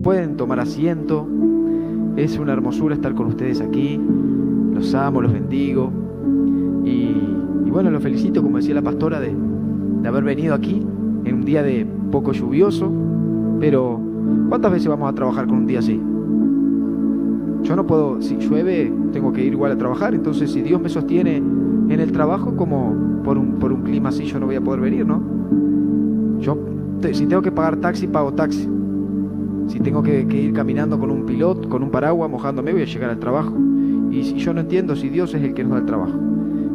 pueden tomar asiento. Es una hermosura estar con ustedes aquí. Los amo, los bendigo. Y bueno, los felicito, como decía la pastora, de haber venido aquí en un día de poco lluvioso. Pero ¿cuántas veces vamos a trabajar con un día así? Yo no puedo, si llueve, tengo que ir igual a trabajar. Entonces, si Dios me sostiene en el trabajo, como por un clima así, yo no voy a poder venir, ¿no? Si tengo que pagar taxi, pago taxi. Si tengo que ir caminando con un piloto, con un paraguas, mojándome, voy a llegar al trabajo. Y si yo no entiendo si Dios es el que nos da el trabajo.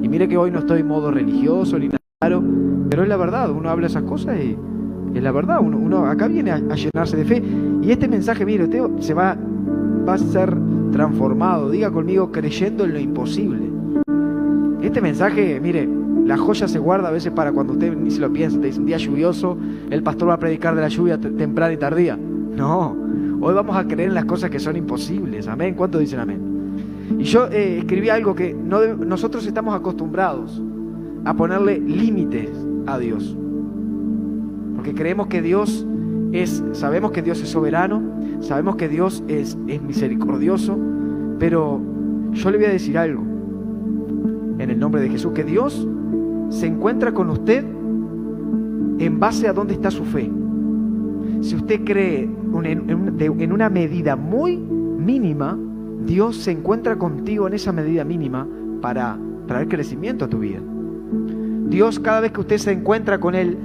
Y mire que hoy no estoy en modo religioso ni nada raro, pero es la verdad. Uno habla esas cosas y es la verdad. Uno acá viene a llenarse de fe. Y este mensaje, mire, usted va a ser transformado. Diga conmigo, creyendo en lo imposible. Este mensaje, mire, la joya se guarda a veces para cuando usted ni se lo piensa. Te dice un día lluvioso, el pastor va a predicar de la lluvia temprana y tardía. No, hoy vamos a creer en las cosas que son imposibles. Amén. ¿Cuántos dicen amén? Y yo escribí algo que nosotros estamos acostumbrados a ponerle límites a Dios, porque creemos que sabemos que Dios es soberano, sabemos que Dios es misericordioso, pero yo le voy a decir algo en el nombre de Jesús, que Dios se encuentra con usted en base a dónde está su fe. Si usted cree en una medida muy mínima, Dios se encuentra contigo en esa medida mínima para traer crecimiento a tu vida. Dios, cada vez que usted se encuentra con Él,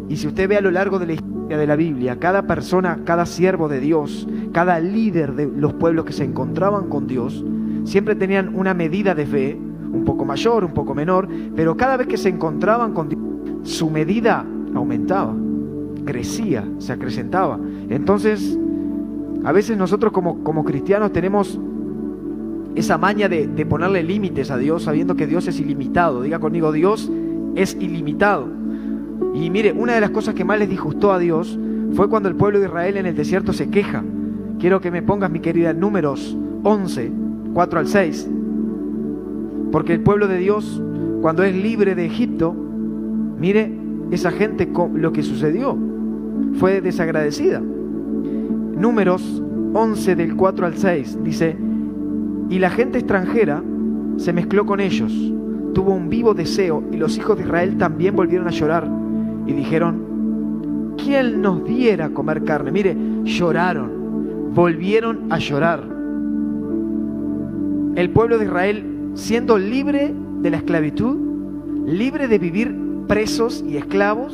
y si usted ve a lo largo de la historia de la Biblia, cada persona, cada siervo de Dios, cada líder de los pueblos que se encontraban con Dios, siempre tenían una medida de fe, un poco mayor, un poco menor, pero cada vez que se encontraban con Dios, su medida aumentaba, crecía, se acrecentaba. Entonces, a veces nosotros como cristianos tenemos esa maña de ponerle límites a Dios, sabiendo que Dios es ilimitado. Diga conmigo, Dios es ilimitado. Y mire, una de las cosas que más les disgustó a Dios fue cuando el pueblo de Israel en el desierto se queja. Quiero que me pongas, mi querida, Números 11, 4 al 6. Porque el pueblo de Dios, cuando es libre de Egipto, mire, esa gente, lo que sucedió fue desagradecida. Números 11 del 4 al 6 dice: y la gente extranjera se mezcló con ellos, tuvo un vivo deseo, y los hijos de Israel también volvieron a llorar y dijeron: ¿quién nos diera a comer carne? Mire, lloraron, volvieron a llorar. El pueblo de Israel, siendo libre de la esclavitud, libre de vivir presos y esclavos,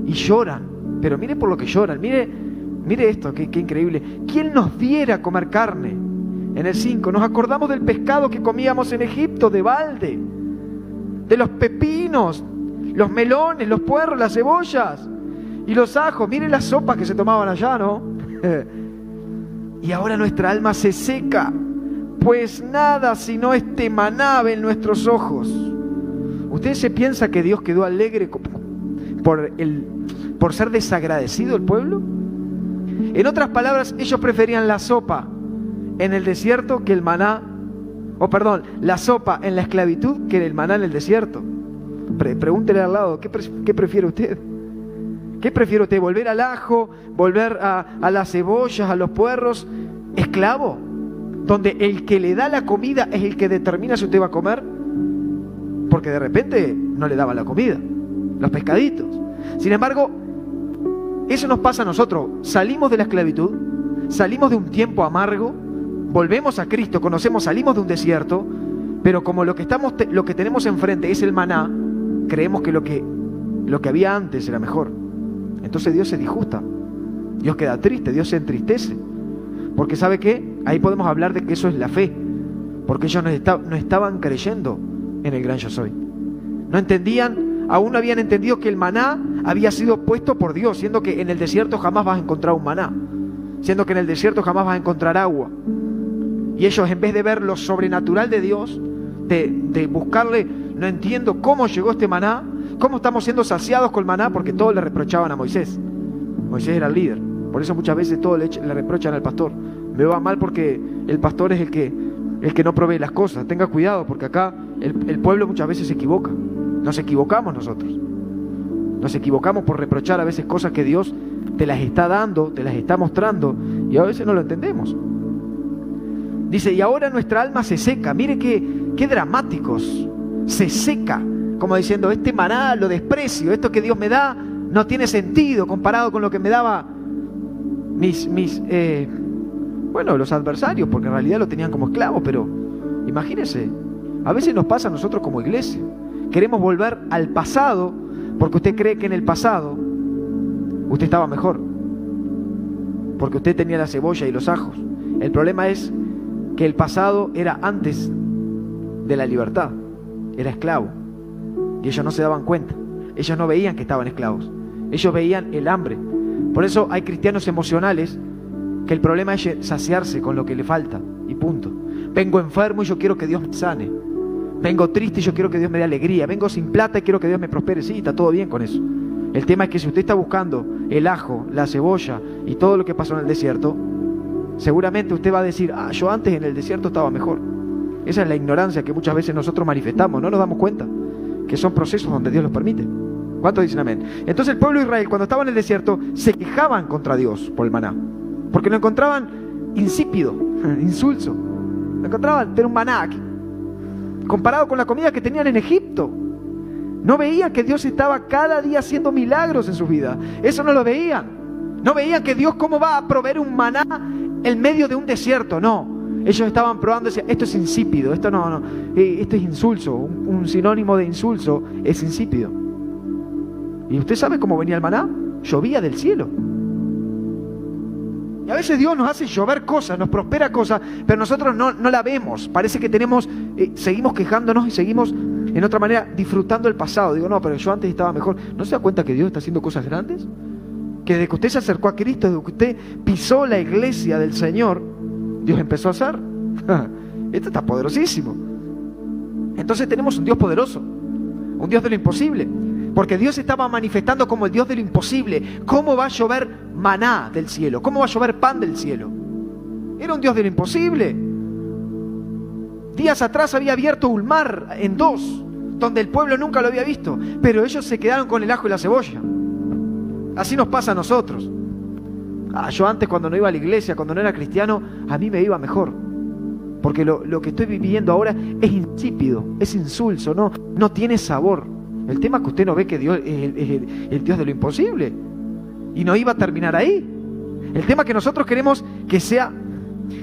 y lloran. Pero mire por lo que lloran. Mire esto, qué increíble. ¿Quién nos diera a comer carne? En el 5, nos acordamos del pescado que comíamos en Egipto de balde, de los pepinos, los melones, los puerros, las cebollas y los ajos. Mire las sopas que se tomaban allá, ¿no? Y ahora nuestra alma se seca, pues nada sino este maná en nuestros ojos. ¿Usted se piensa que Dios quedó alegre por ser desagradecido el pueblo? En otras palabras, ellos preferían la sopa en el desierto que el maná, la sopa en la esclavitud que el maná en el desierto. Pregúntele al lado, ¿qué prefiere usted? ¿Qué prefiere usted? ¿Volver al ajo? ¿Volver a las cebollas, a los puerros? ¿Esclavo? Donde el que le da la comida es el que determina si usted va a comer, porque de repente no le daba la comida, los pescaditos. Sin embargo, eso nos pasa a nosotros. Salimos de la esclavitud, salimos de un tiempo amargo, volvemos a Cristo, salimos de un desierto, pero como lo que tenemos enfrente es el maná, creemos que lo que había antes era mejor. Entonces Dios se disgusta, Dios queda triste, Dios se entristece, porque ¿sabe qué? Ahí podemos hablar de que eso es la fe, porque ellos no estaban creyendo en el gran yo soy. No entendían, aún no habían entendido que el maná había sido puesto por Dios, siendo que en el desierto jamás vas a encontrar un maná, siendo que en el desierto jamás vas a encontrar agua. Y ellos, en vez de ver lo sobrenatural de Dios, de buscarle, no entiendo cómo llegó este maná, cómo estamos siendo saciados con el maná, porque todos le reprochaban a Moisés. Moisés era el líder, por eso muchas veces todos le reprochan al pastor. Me va mal porque el pastor es el que no provee las cosas. Tenga cuidado, porque acá el pueblo muchas veces se equivoca. Nos equivocamos nosotros. Nos equivocamos por reprochar a veces cosas que Dios te las está dando, te las está mostrando, y a veces no lo entendemos. Dice, y ahora nuestra alma se seca. Mire qué dramáticos. Se seca, como diciendo, este maná lo desprecio, esto que Dios me da no tiene sentido comparado con lo que me daba los adversarios, porque en realidad lo tenían como esclavos. Pero imagínense, a veces nos pasa a nosotros como iglesia. Queremos volver al pasado porque usted cree que en el pasado usted estaba mejor, porque usted tenía la cebolla y los ajos. El problema es que el pasado era antes de la libertad, era esclavo, y ellos no se daban cuenta. Ellos no veían que estaban esclavos, ellos veían el hambre. Por eso hay cristianos emocionales que el problema es saciarse con lo que le falta, y punto. Vengo enfermo y yo quiero que Dios me sane. Vengo triste y yo quiero que Dios me dé alegría. Vengo sin plata y quiero que Dios me prospere. Sí, está todo bien con eso. El tema es que si usted está buscando el ajo, la cebolla y todo lo que pasó en el desierto, seguramente usted va a decir, yo antes en el desierto estaba mejor. Esa es la ignorancia que muchas veces nosotros manifestamos. No nos damos cuenta que son procesos donde Dios los permite. ¿Cuántos dicen amén? Entonces el pueblo de Israel, cuando estaba en el desierto, se quejaban contra Dios por el maná, porque lo encontraban insípido, insulso. Lo encontraban, era un maná comparado con la comida que tenían en Egipto. No veían que Dios estaba cada día haciendo milagros en sus vidas. Eso no lo veían. No veían que Dios cómo va a proveer un maná en medio de un desierto. No, ellos estaban probando y decían, esto es insípido, esto esto es insulso. Un sinónimo de insulso es insípido. ¿Y usted sabe cómo venía el maná? Llovía del cielo. Y a veces Dios nos hace llover cosas, nos prospera cosas, pero nosotros no la vemos. Parece que seguimos quejándonos y seguimos, en otra manera, disfrutando el pasado. Digo, no, pero yo antes estaba mejor. ¿No se da cuenta que Dios está haciendo cosas grandes? Que desde que usted se acercó a Cristo, desde que usted pisó la iglesia del Señor, Dios empezó a hacer. Esto está poderosísimo. Entonces tenemos un Dios poderoso, un Dios de lo imposible. Porque Dios estaba manifestando como el Dios de lo imposible. ¿Cómo va a llover maná del cielo? ¿Cómo va a llover pan del cielo? Era un Dios de lo imposible. Días atrás había abierto un mar en dos, donde el pueblo nunca lo había visto, pero ellos se quedaron con el ajo y la cebolla. Así nos pasa a nosotros. Yo antes, cuando no iba a la iglesia, cuando no era cristiano, a mí me iba mejor, porque lo que estoy viviendo ahora es insípido, es insulso, no tiene sabor. El tema es que usted no ve que Dios es el Dios de lo imposible, y no iba a terminar ahí. El tema es que nosotros queremos que sea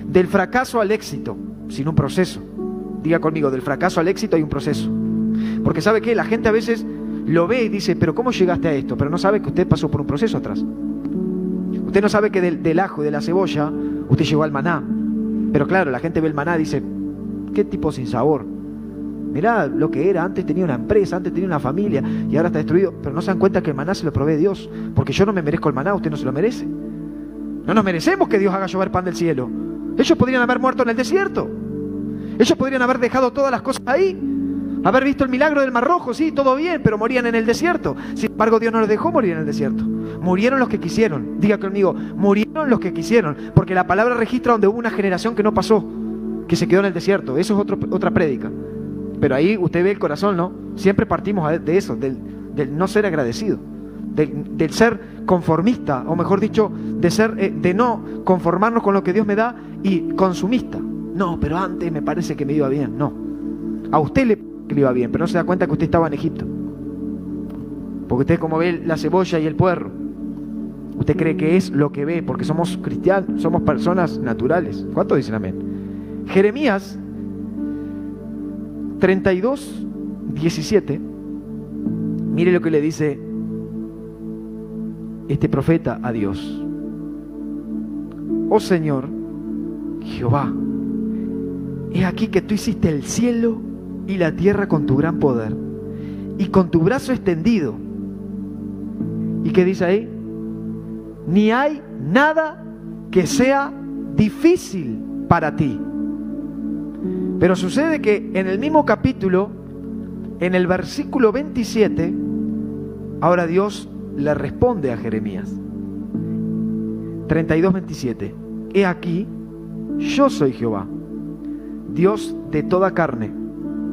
del fracaso al éxito, sin un proceso. Diga conmigo, del fracaso al éxito hay un proceso. Porque ¿sabe qué? La gente a veces lo ve y dice, pero ¿cómo llegaste a esto? Pero no sabe que usted pasó por un proceso atrás. Usted no sabe que del ajo y de la cebolla usted llegó al maná. Pero claro, la gente ve el maná y dice, ¿qué tipo sin sabor? Mirá lo que era, antes tenía una empresa, antes tenía una familia y ahora está destruido. Pero no se dan cuenta que el maná se lo provee Dios, porque yo no me merezco el maná, usted no se lo merece. No nos merecemos que Dios haga llover pan del cielo. Ellos podrían haber muerto en el desierto. Ellos podrían haber dejado todas las cosas ahí, haber visto el milagro del Mar Rojo, sí, todo bien, pero morían en el desierto. Sin embargo, Dios no los dejó morir en el desierto. Murieron los que quisieron. Diga conmigo, murieron los que quisieron, porque la palabra registra donde hubo una generación que no pasó, que se quedó en el desierto. Eso es otra prédica. Pero ahí usted ve el corazón, ¿no? Siempre partimos de eso, del no ser agradecido, del ser conformista, o mejor dicho, de no conformarnos con lo que Dios me da y consumista. No, pero antes me parece que me iba bien. No, a usted le iba bien, pero no se da cuenta que usted estaba en Egipto, porque usted, como ve la cebolla y el puerro, usted cree que es lo que ve, porque somos cristianos, somos personas naturales. ¿Cuántos dicen amén? Jeremías 32:17. Mire lo que le dice este profeta a Dios. Oh Señor Jehová, he aquí que tú hiciste el cielo y la tierra con tu gran poder y con tu brazo extendido. ¿Y qué dice ahí? Ni hay nada que sea difícil para ti. Pero sucede que en el mismo capítulo, en el versículo 27, ahora Dios le responde a Jeremías. 32:27. He aquí, yo soy Jehová, Dios de toda carne.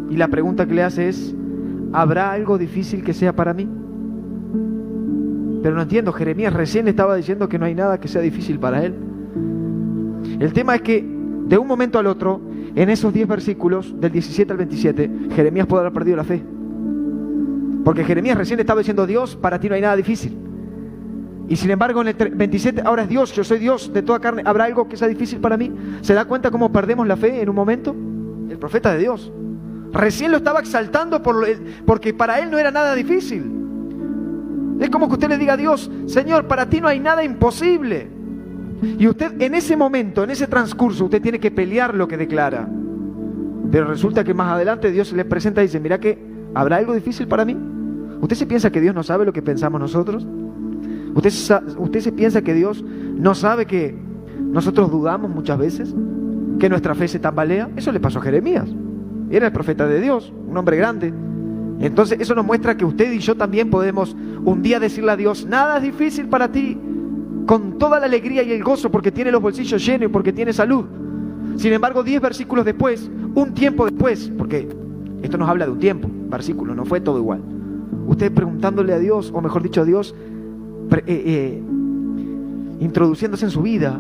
Y la pregunta que le hace es, ¿habrá algo difícil que sea para mí? Pero no entiendo, Jeremías recién estaba diciendo que no hay nada que sea difícil para él. El tema es que de un momento al otro, en esos 10 versículos, del 17 al 27, Jeremías puede haber perdido la fe. Porque Jeremías recién estaba diciendo, Dios, para ti no hay nada difícil. Y sin embargo en el 27, ahora es Dios, yo soy Dios de toda carne, ¿habrá algo que sea difícil para mí? ¿Se da cuenta cómo perdemos la fe en un momento? El profeta de Dios recién lo estaba exaltando porque para él no era nada difícil. Es como que usted le diga a Dios, Señor, para ti no hay nada imposible. Y usted en ese momento, en ese transcurso, usted tiene que pelear lo que declara. Pero resulta que más adelante Dios se le presenta y dice, mira que, ¿habrá algo difícil para mí? ¿Usted se piensa que Dios no sabe lo que pensamos nosotros? ¿Usted se piensa que Dios no sabe que nosotros dudamos muchas veces? ¿Que nuestra fe se tambalea? Eso le pasó a Jeremías. Era el profeta de Dios, un hombre grande. Entonces eso nos muestra que usted y yo también podemos un día decirle a Dios, nada es difícil para ti, con toda la alegría y el gozo, porque tiene los bolsillos llenos y porque tiene salud. Sin embargo, 10 versículos después, un tiempo después, porque esto nos habla de un tiempo, versículo, no fue todo igual. Usted preguntándole a Dios, o mejor dicho a Dios, introduciéndose en su vida,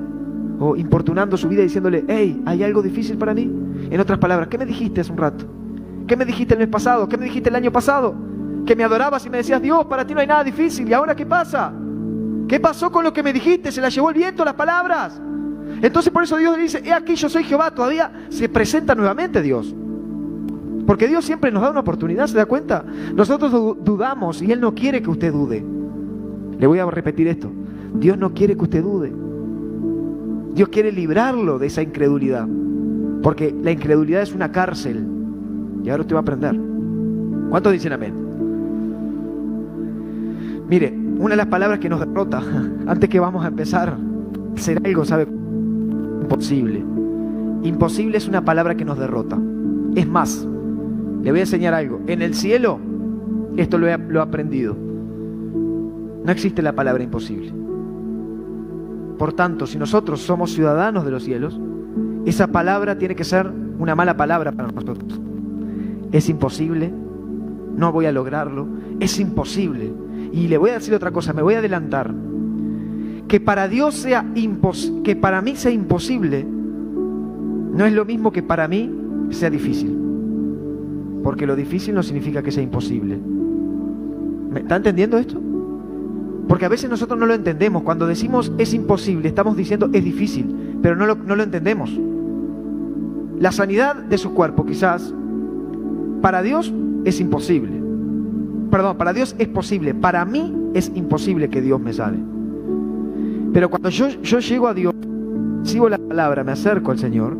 o importunando su vida, diciéndole, hey, ¿hay algo difícil para mí? En otras palabras, ¿qué me dijiste hace un rato? ¿Qué me dijiste el mes pasado? ¿Qué me dijiste el año pasado? Que me adorabas y me decías, Dios, para ti no hay nada difícil. ¿Y ahora qué pasa? ¿Qué pasó con lo que me dijiste? ¿Se la llevó el viento las palabras? Entonces por eso Dios le dice, he aquí yo soy Jehová. Todavía se presenta nuevamente Dios. Porque Dios siempre nos da una oportunidad, ¿se da cuenta? Nosotros dudamos y Él no quiere que usted dude. Le voy a repetir esto. Dios no quiere que usted dude. Dios quiere librarlo de esa incredulidad. Porque la incredulidad es una cárcel. Y ahora usted va a aprender. ¿Cuántos dicen amén? Mire, una de las palabras que nos derrota, antes que vamos a empezar a hacer algo, ¿sabe? Imposible. Imposible es una palabra que nos derrota. Es más, le voy a enseñar algo. En el cielo, esto lo he aprendido. No existe la palabra imposible. Por tanto, si nosotros somos ciudadanos de los cielos, esa palabra tiene que ser una mala palabra para nosotros. Es imposible, no voy a lograrlo, es imposible. Y le voy a decir otra cosa, me voy a adelantar. Que para Dios sea que para mí sea imposible, no es lo mismo que para mí sea difícil. Porque lo difícil no significa que sea imposible. ¿Me está entendiendo esto? Porque a veces nosotros no lo entendemos. Cuando decimos es imposible, estamos diciendo es difícil, pero no lo entendemos. La sanidad de su cuerpo quizás, para Dios es imposible. Perdón, para Dios es posible. Para mí es imposible que Dios me sane. Pero cuando yo llego a Dios, sigo la palabra, me acerco al Señor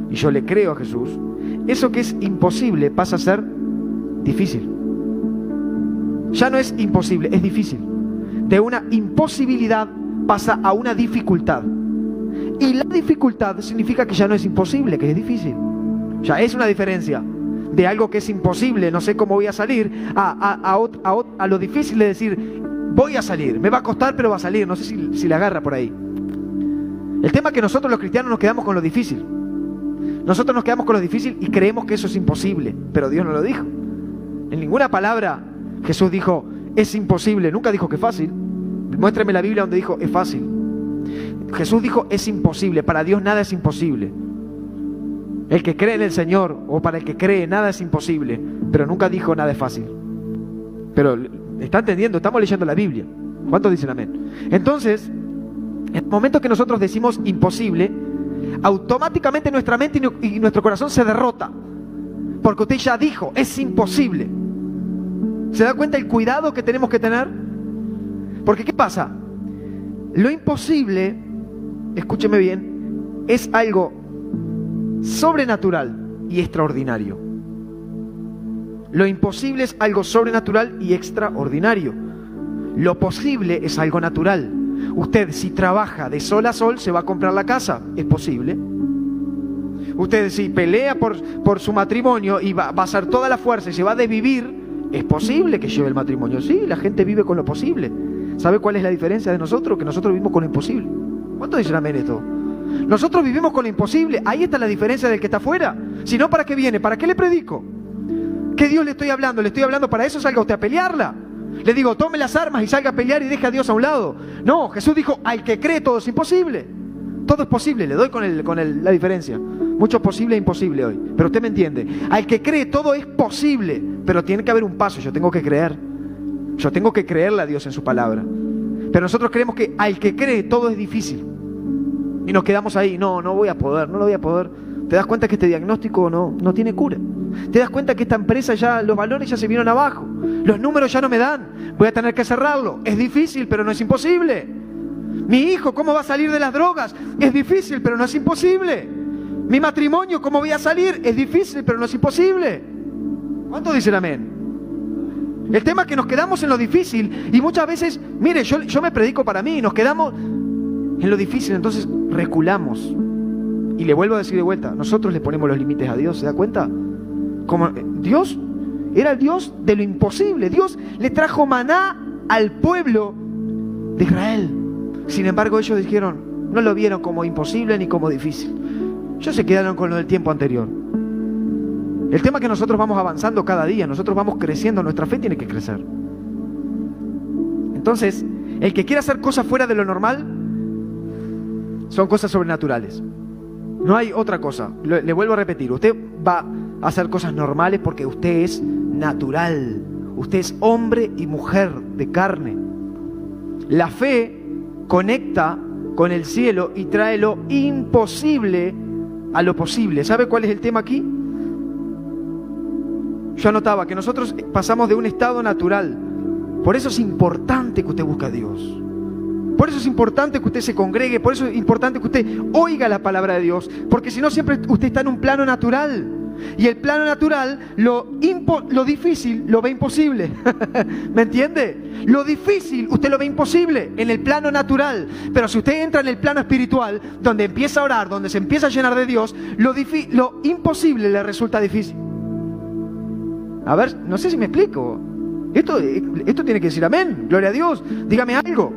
y yo le creo a Jesús, eso que es imposible pasa a ser difícil. Ya no es imposible, es difícil. De una imposibilidad pasa a una dificultad. Y la dificultad significa que ya no es imposible, que es difícil. Ya es una diferencia de algo que es imposible, no sé cómo voy a salir, a lo difícil de decir, voy a salir, me va a costar pero va a salir. No sé si le agarra por ahí. El tema es que nosotros los cristianos nos quedamos con lo difícil. Nosotros nos quedamos con lo difícil y creemos que eso es imposible, pero Dios no lo dijo. En ninguna palabra Jesús dijo, es imposible, nunca dijo que es fácil. Muéstrame la Biblia donde dijo, es fácil. Jesús dijo, es imposible, para Dios nada es imposible. El que cree en el Señor, o para el que cree, nada es imposible, pero nunca dijo nada es fácil. Pero, ¿está entendiendo? Estamos leyendo la Biblia. ¿Cuántos dicen amén? Entonces, en el momento que nosotros decimos imposible, automáticamente nuestra mente y nuestro corazón se derrota. Porque usted ya dijo, es imposible. ¿Se da cuenta el cuidado que tenemos que tener? Porque ¿qué pasa? Lo imposible, escúcheme bien, es algo sobrenatural y extraordinario. Lo imposible es algo sobrenatural y extraordinario. Lo posible es algo natural. Usted, si trabaja de sol a sol, se va a comprar la casa. ¿Es posible? Usted, si pelea por su matrimonio y va a hacer toda la fuerza y se va a desvivir, ¿es posible que lleve el matrimonio? Sí, la gente vive con lo posible. ¿Sabe cuál es la diferencia de nosotros? Que nosotros vivimos con lo imposible. ¿Cuántos dicen amén esto? Nosotros vivimos con lo imposible. Ahí está la diferencia del que está afuera. Si no, ¿para qué viene? ¿Para qué le predico? ¿Qué Dios le estoy hablando? Le estoy hablando para eso, salga usted a pelearla. Le digo, tome las armas y salga a pelear y deje a Dios a un lado. No, Jesús dijo, al que cree todo es imposible. Todo es posible, le doy con la diferencia. Mucho posible e imposible hoy, pero usted me entiende. Al que cree todo es posible, pero tiene que haber un paso, yo tengo que creer. Yo tengo que creerle a Dios en su palabra. Pero nosotros creemos que al que cree todo es difícil. Y nos quedamos ahí, no voy a poder, no lo voy a poder. ¿Te das cuenta que este diagnóstico no tiene cura? ¿Te das cuenta que esta empresa ya, los valores ya se vinieron abajo? Los números ya no me dan, voy a tener que cerrarlo. Es difícil, pero no es imposible. Mi hijo, ¿cómo va a salir de las drogas? Es difícil, pero no es imposible. Mi matrimonio, ¿cómo voy a salir? Es difícil, pero no es imposible. ¿Cuántos dicen amén? El tema es que nos quedamos en lo difícil y muchas veces, mire, yo me predico para mí, nos quedamos en lo difícil, entonces reculamos. Y le vuelvo a decir de vuelta, nosotros le ponemos los límites a Dios, ¿se da cuenta? Como Dios era el Dios de lo imposible. Dios le trajo maná al pueblo de Israel. Sin embargo, ellos dijeron, no lo vieron como imposible ni como difícil. Ellos se quedaron con lo del tiempo anterior. El tema es que nosotros vamos avanzando cada día, nosotros vamos creciendo, nuestra fe tiene que crecer. Entonces, el que quiera hacer cosas fuera de lo normal, son cosas sobrenaturales. No hay otra cosa. Le vuelvo a repetir, usted va a hacer cosas normales porque usted es natural. Usted es hombre y mujer de carne. La fe conecta con el cielo y trae lo imposible a lo posible. ¿Sabe cuál es el tema aquí? Yo anotaba que nosotros pasamos de un estado natural. Por eso es importante que usted busque a Dios. Por eso es importante que usted se congregue. Por eso es importante que usted oiga la palabra de Dios. Porque si no, siempre usted está en un plano natural. Y el plano natural, lo difícil, lo ve imposible. ¿Me entiende? Lo difícil, usted lo ve imposible en el plano natural. Pero si usted entra en el plano espiritual, donde empieza a orar, donde se empieza a llenar de Dios, lo imposible le resulta difícil. A ver, no sé si me explico. Esto tiene que decir amén, gloria a Dios, dígame algo.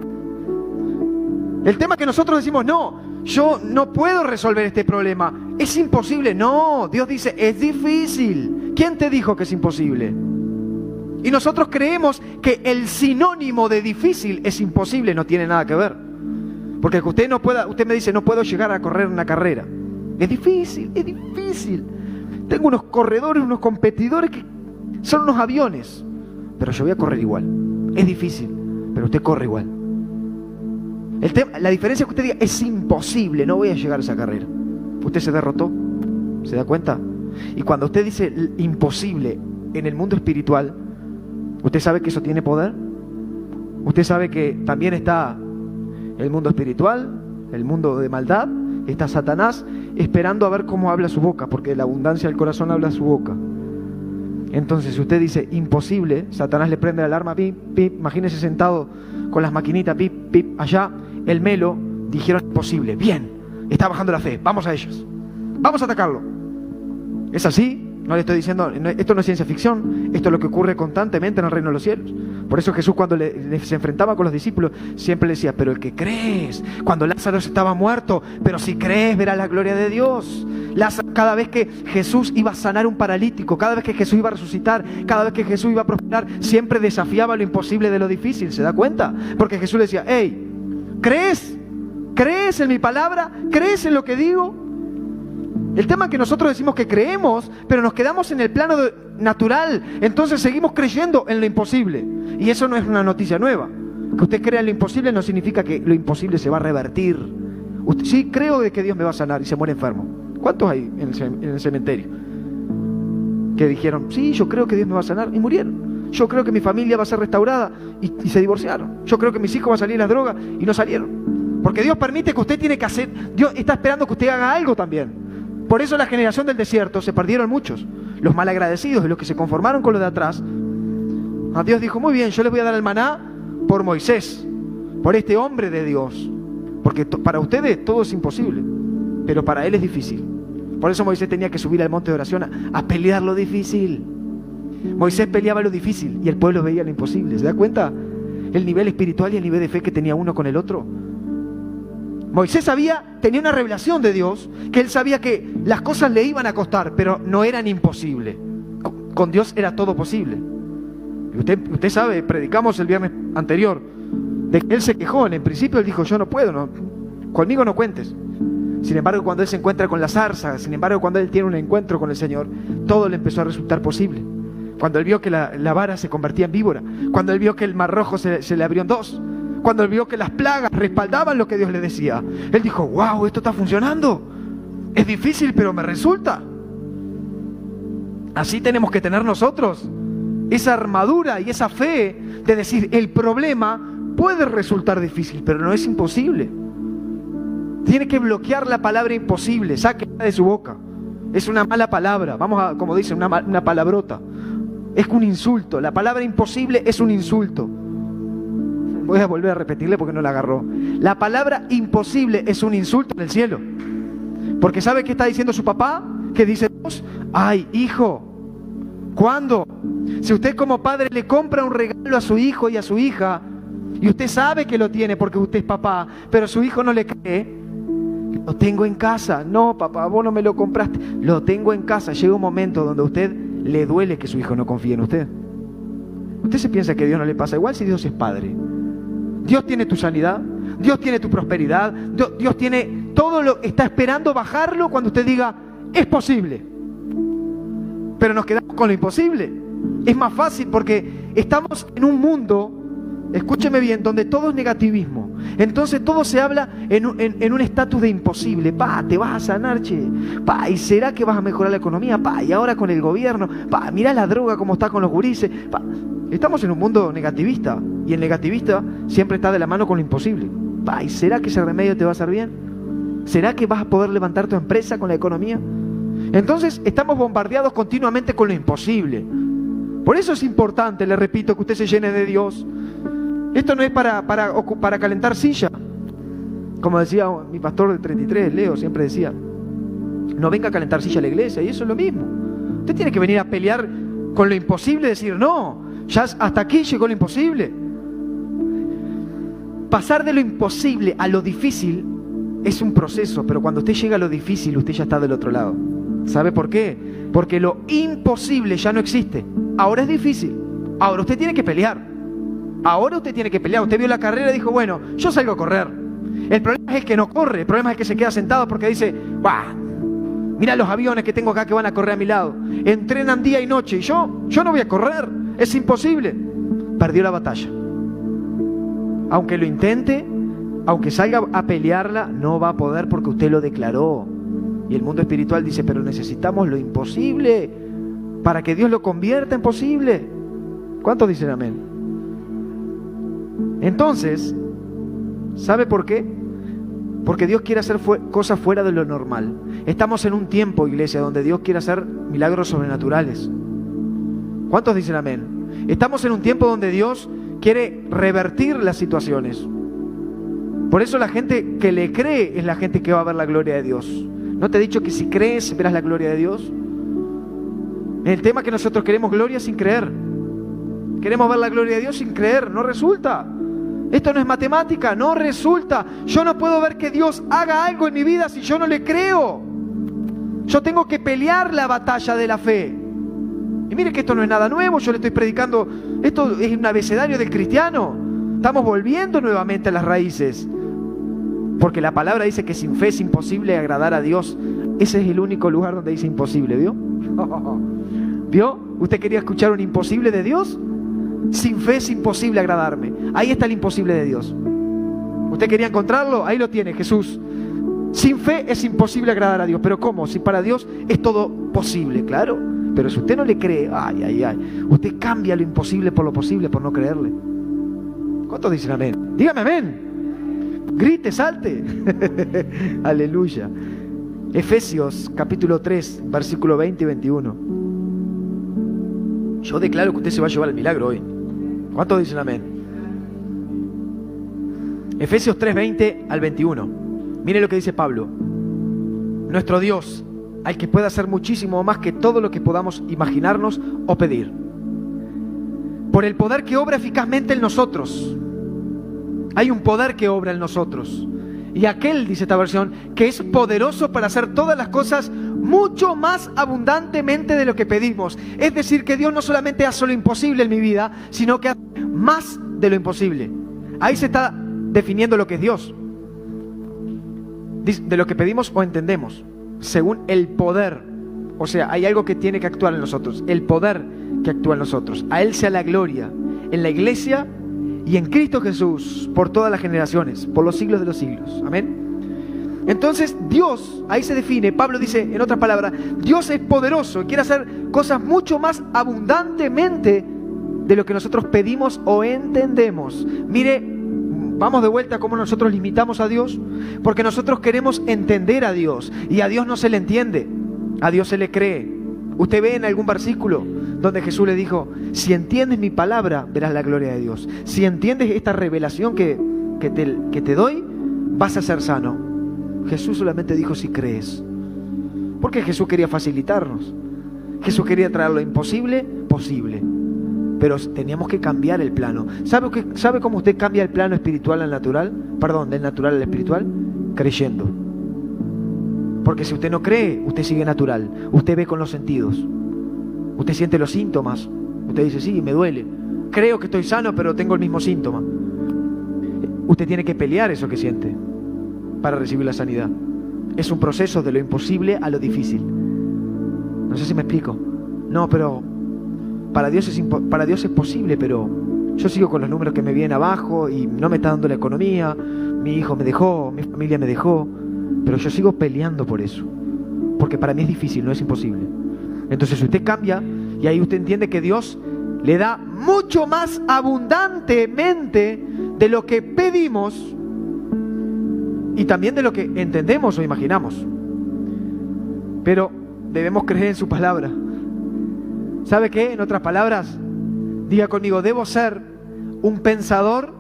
El tema es que nosotros decimos, no, yo no puedo resolver este problema, es imposible. No, Dios dice, es difícil. ¿Quién te dijo que es imposible? Y nosotros creemos que el sinónimo de difícil es imposible, no tiene nada que ver. Porque que usted me dice, no puedo llegar a correr una carrera. Es difícil, es difícil. Tengo unos corredores, unos competidores que son unos aviones, pero yo voy a correr igual. Es difícil, pero usted corre igual. La diferencia es que usted diga, es imposible, no voy a llegar a esa carrera. Usted se derrotó, ¿se da cuenta? Y cuando usted dice imposible en el mundo espiritual, ¿usted sabe que eso tiene poder? Usted sabe que también está el mundo espiritual, el mundo de maldad, está Satanás esperando a ver cómo habla su boca, porque la abundancia del corazón habla su boca. Entonces, si usted dice imposible, Satanás le prende la alarma, pip, pip, imagínese sentado con las maquinitas, pip, pip, allá, el Melo, dijeron imposible, bien, está bajando la fe, vamos a ellos, vamos a atacarlo. ¿Es así? No le estoy diciendo, esto no es ciencia ficción, esto es lo que ocurre constantemente en el reino de los cielos. Por eso Jesús cuando se enfrentaba con los discípulos, siempre le decía, pero el que crees, cuando Lázaro estaba muerto, pero si crees verás la gloria de Dios. Cada vez que Jesús iba a sanar un paralítico, cada vez que Jesús iba a resucitar, cada vez que Jesús iba a prosperar, siempre desafiaba lo imposible de lo difícil, ¿se da cuenta? Porque Jesús le decía, hey, ¿crees? ¿Crees en mi palabra? ¿Crees en lo que digo? El tema es que nosotros decimos que creemos, pero nos quedamos en el plano natural, entonces seguimos creyendo en lo imposible. Y eso no es una noticia nueva. Que usted crea en lo imposible no significa que lo imposible se va a revertir. Sí, creo de que Dios me va a sanar y se muere enfermo. ¿Cuántos hay en el cementerio que dijeron, sí, yo creo que Dios me va a sanar y murieron? Yo creo que mi familia va a ser restaurada y se divorciaron. Yo creo que mis hijos van a salir de las drogas y no salieron. Porque Dios permite que usted tiene que hacer, Dios está esperando que usted haga algo también. Por eso la generación del desierto se perdieron muchos. Los malagradecidos y los que se conformaron con lo de atrás. A Dios dijo, muy bien, yo les voy a dar el maná por Moisés, por este hombre de Dios. Porque para ustedes todo es imposible, pero para él es difícil. Por eso Moisés tenía que subir al monte de oración a pelear lo difícil. Moisés peleaba lo difícil y el pueblo veía lo imposible. ¿Se da cuenta? El nivel espiritual y el nivel de fe que tenía uno con el otro. Moisés tenía una revelación de Dios, que él sabía que las cosas le iban a costar, pero no eran imposibles. Con Dios era todo posible. Usted sabe, predicamos el viernes anterior, de que él se quejó. En principio él dijo, yo no puedo, no, conmigo no cuentes. Sin embargo, cuando él se encuentra con la zarza, sin embargo, cuando él tiene un encuentro con el Señor, todo le empezó a resultar posible. Cuando él vio que la vara se convertía en víbora, cuando él vio que el mar rojo se le abrió en dos, cuando él vio que las plagas respaldaban lo que Dios le decía, él dijo, wow, esto está funcionando. Es difícil, pero me resulta. Así tenemos que tener nosotros esa armadura y esa fe de decir, el problema puede resultar difícil, pero no es imposible. Tiene que bloquear la palabra imposible, sáquela de su boca. Es una mala palabra, vamos a, como dicen, una palabrota. Es un insulto. La palabra imposible es un insulto. Voy a volver a repetirle porque no la agarró. La palabra imposible es un insulto en el cielo. Porque ¿sabe qué está diciendo su papá? Que dice Dios, ay, hijo, ¿cuándo? Si usted como padre le compra un regalo a su hijo y a su hija, y usted sabe que lo tiene porque usted es papá, pero su hijo no le cree, lo tengo en casa. No, papá, vos no me lo compraste. Lo tengo en casa. Llega un momento donde a usted le duele que su hijo no confíe en usted. Usted se piensa que a Dios no le pasa igual si Dios es padre. Dios tiene tu sanidad, Dios tiene tu prosperidad, Dios tiene todo lo que está esperando bajarlo cuando usted diga, es posible. Pero nos quedamos con lo imposible. Es más fácil porque estamos en un mundo, escúcheme bien, donde todo es negativismo. Entonces todo se habla en un estatus de imposible. Pa, te vas a sanar, che. Pa, ¿y será que vas a mejorar la economía? Pa, y ahora con el gobierno. Pa, mirá la droga como está con los gurises. Pa, estamos en un mundo negativista. Y el negativista siempre está de la mano con lo imposible. Pa, ¿y será que ese remedio te va a hacer bien? ¿Será que vas a poder levantar tu empresa con la economía? Entonces estamos bombardeados continuamente con lo imposible. Por eso es importante, le repito, que usted se llene de Dios. Esto no es para calentar silla. Como decía mi pastor de 33, Leo, siempre decía, no venga a calentar silla a la iglesia. Y eso es lo mismo. Usted tiene que venir a pelear con lo imposible y decir, no, ya hasta aquí llegó lo imposible. Pasar de lo imposible a lo difícil es un proceso, pero cuando usted llega a lo difícil, usted ya está del otro lado. ¿Sabe por qué? Porque lo imposible ya no existe. Ahora es difícil. Ahora usted tiene que pelear. Ahora usted tiene que pelear. Usted vio la carrera y dijo, bueno, yo salgo a correr. El problema es el que no corre. El problema es el que se queda sentado porque dice, bah, mira los aviones que tengo acá que van a correr a mi lado. Entrenan día y noche y yo no voy a correr. Es imposible. Perdió la batalla. Aunque lo intente, aunque salga a pelearla, no va a poder porque usted lo declaró. Y el mundo espiritual dice, pero necesitamos lo imposible para que Dios lo convierta en posible. ¿Cuántos dicen amén? Entonces, ¿sabe por qué? Porque Dios quiere hacer cosas fuera de lo normal. Estamos en un tiempo, iglesia, donde Dios quiere hacer milagros sobrenaturales. ¿Cuántos dicen amén? Estamos en un tiempo donde Dios quiere revertir las situaciones. Por eso la gente que le cree es la gente que va a ver la gloria de Dios. ¿No te he dicho que si crees verás la gloria de Dios? El tema es que nosotros queremos gloria sin creer. Queremos ver la gloria de Dios sin creer. No resulta. Esto no es matemática. No resulta. Yo no puedo ver que Dios haga algo en mi vida si yo no le creo. Yo tengo que pelear la batalla de la fe. Y mire que esto no es nada nuevo. Yo le estoy predicando. Esto es un abecedario del cristiano. Estamos volviendo nuevamente a las raíces. Porque la palabra dice que sin fe es imposible agradar a Dios. Ese es el único lugar donde dice imposible, ¿vio? ¿Vio? ¿Usted quería escuchar un imposible de Dios? Sin fe es imposible agradarme. Ahí está el imposible de Dios. ¿Usted quería encontrarlo? Ahí lo tiene, Jesús. Sin fe es imposible agradar a Dios. ¿Pero cómo? Si para Dios es todo posible, claro. Pero si usted no le cree, ay, ay, ay. Usted cambia lo imposible por lo posible por no creerle. ¿Cuántos dicen amén? Dígame amén. Grite, salte. Aleluya. Efesios capítulo 3, versículo 20 y 21. Yo declaro que usted se va a llevar el milagro hoy. ¿Cuántos dicen amén? Efesios 3, 20 al 21. Mire lo que dice Pablo. Nuestro Dios, al que puede hacer muchísimo más que todo lo que podamos imaginarnos o pedir, por el poder que obra eficazmente en nosotros. Hay un poder que obra en nosotros. Y aquel, dice esta versión, que es poderoso para hacer todas las cosas mucho más abundantemente de lo que pedimos. Es decir, que Dios no solamente hace lo imposible en mi vida, sino que hace más de lo imposible. Ahí se está definiendo lo que es Dios. De lo que pedimos o entendemos, según el poder. O sea, hay algo que tiene que actuar en nosotros, el poder que actúa en nosotros. A Él sea la gloria en la iglesia y en Cristo Jesús por todas las generaciones, por los siglos de los siglos. Amén. Entonces Dios, ahí se define, Pablo dice en otras palabras, Dios es poderoso y quiere hacer cosas mucho más abundantemente de lo que nosotros pedimos o entendemos. Mire, vamos de vuelta a cómo nosotros limitamos a Dios, porque nosotros queremos entender a Dios y a Dios no se le entiende, a Dios se le cree. Usted ve en algún versículo donde Jesús le dijo, si entiendes mi palabra, verás la gloria de Dios. Si entiendes esta revelación que te doy, vas a ser sano. Jesús solamente dijo si crees. Porque Jesús quería facilitarnos. Jesús quería traer lo imposible, posible. Pero teníamos que cambiar el plano. ¿Sabe cómo usted cambia el plano espiritual al natural? Perdón, del natural al espiritual. Creyendo. Porque si usted no cree, usted sigue natural. Usted ve con los sentidos. Usted siente los síntomas. Usted dice, sí, me duele. Creo que estoy sano, pero tengo el mismo síntoma. Usted tiene que pelear eso que siente para recibir la sanidad. Es un proceso de lo imposible a lo difícil. No sé si me explico. No, pero para Dios es posible, pero yo sigo con los números que me vienen abajo y no me está dando la economía. Mi hijo me dejó, mi familia me dejó, pero yo sigo peleando por eso, porque para mí es difícil, no es imposible. Entonces usted cambia y ahí usted entiende que Dios le da mucho más abundantemente de lo que pedimos y también de lo que entendemos o imaginamos. Pero debemos creer en su palabra. ¿Sabe qué? En otras palabras, diga conmigo, debo ser un pensador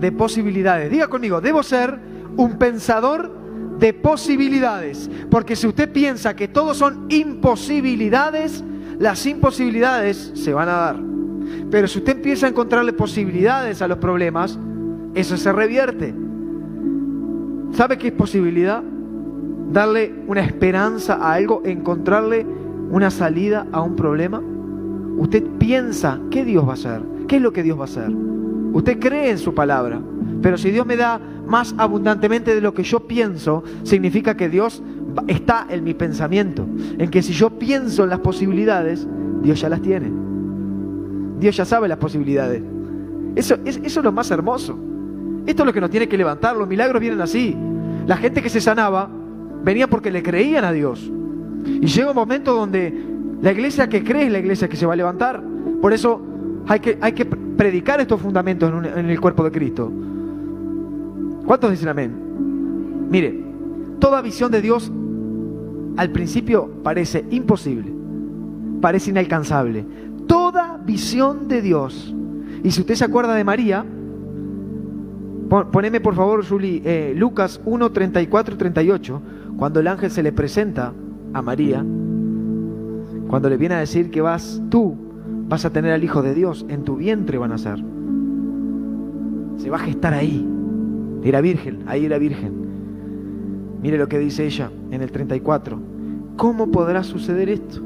de posibilidades. Diga conmigo, debo ser un pensador de posibilidades. Porque si usted piensa que todo son imposibilidades, las imposibilidades se van a dar. Pero si usted empieza a encontrarle posibilidades a los problemas, eso se revierte. ¿Sabe qué es posibilidad? Darle una esperanza a algo, encontrarle una salida a un problema. Usted piensa, ¿qué Dios va a hacer? ¿Qué es lo que Dios va a hacer? Usted cree en su palabra, pero si Dios me da más abundantemente de lo que yo pienso, significa que Dios está en mi pensamiento, en que si yo pienso en las posibilidades, Dios ya las tiene. Dios ya sabe las posibilidades. Eso es lo más hermoso. Esto es lo que nos tiene que levantar. Los milagros vienen así. La gente que se sanaba venía porque le creían a Dios. Y llega un momento donde la iglesia que cree es la iglesia que se va a levantar. Por eso hay que predicar estos fundamentos en el cuerpo de Cristo. ¿Cuántos dicen amén? Mire, toda visión de Dios al principio parece imposible, parece inalcanzable. Toda visión de Dios. Y si usted se acuerda de María, poneme por favor, Juli, Lucas 1, 34 y 38, cuando el ángel se le presenta a María, cuando le viene a decir que tú vas a tener al Hijo de Dios, en tu vientre van a nacer. Se va a gestar ahí. Era virgen, ahí era virgen. Mire lo que dice ella en el 34. ¿Cómo podrá suceder esto?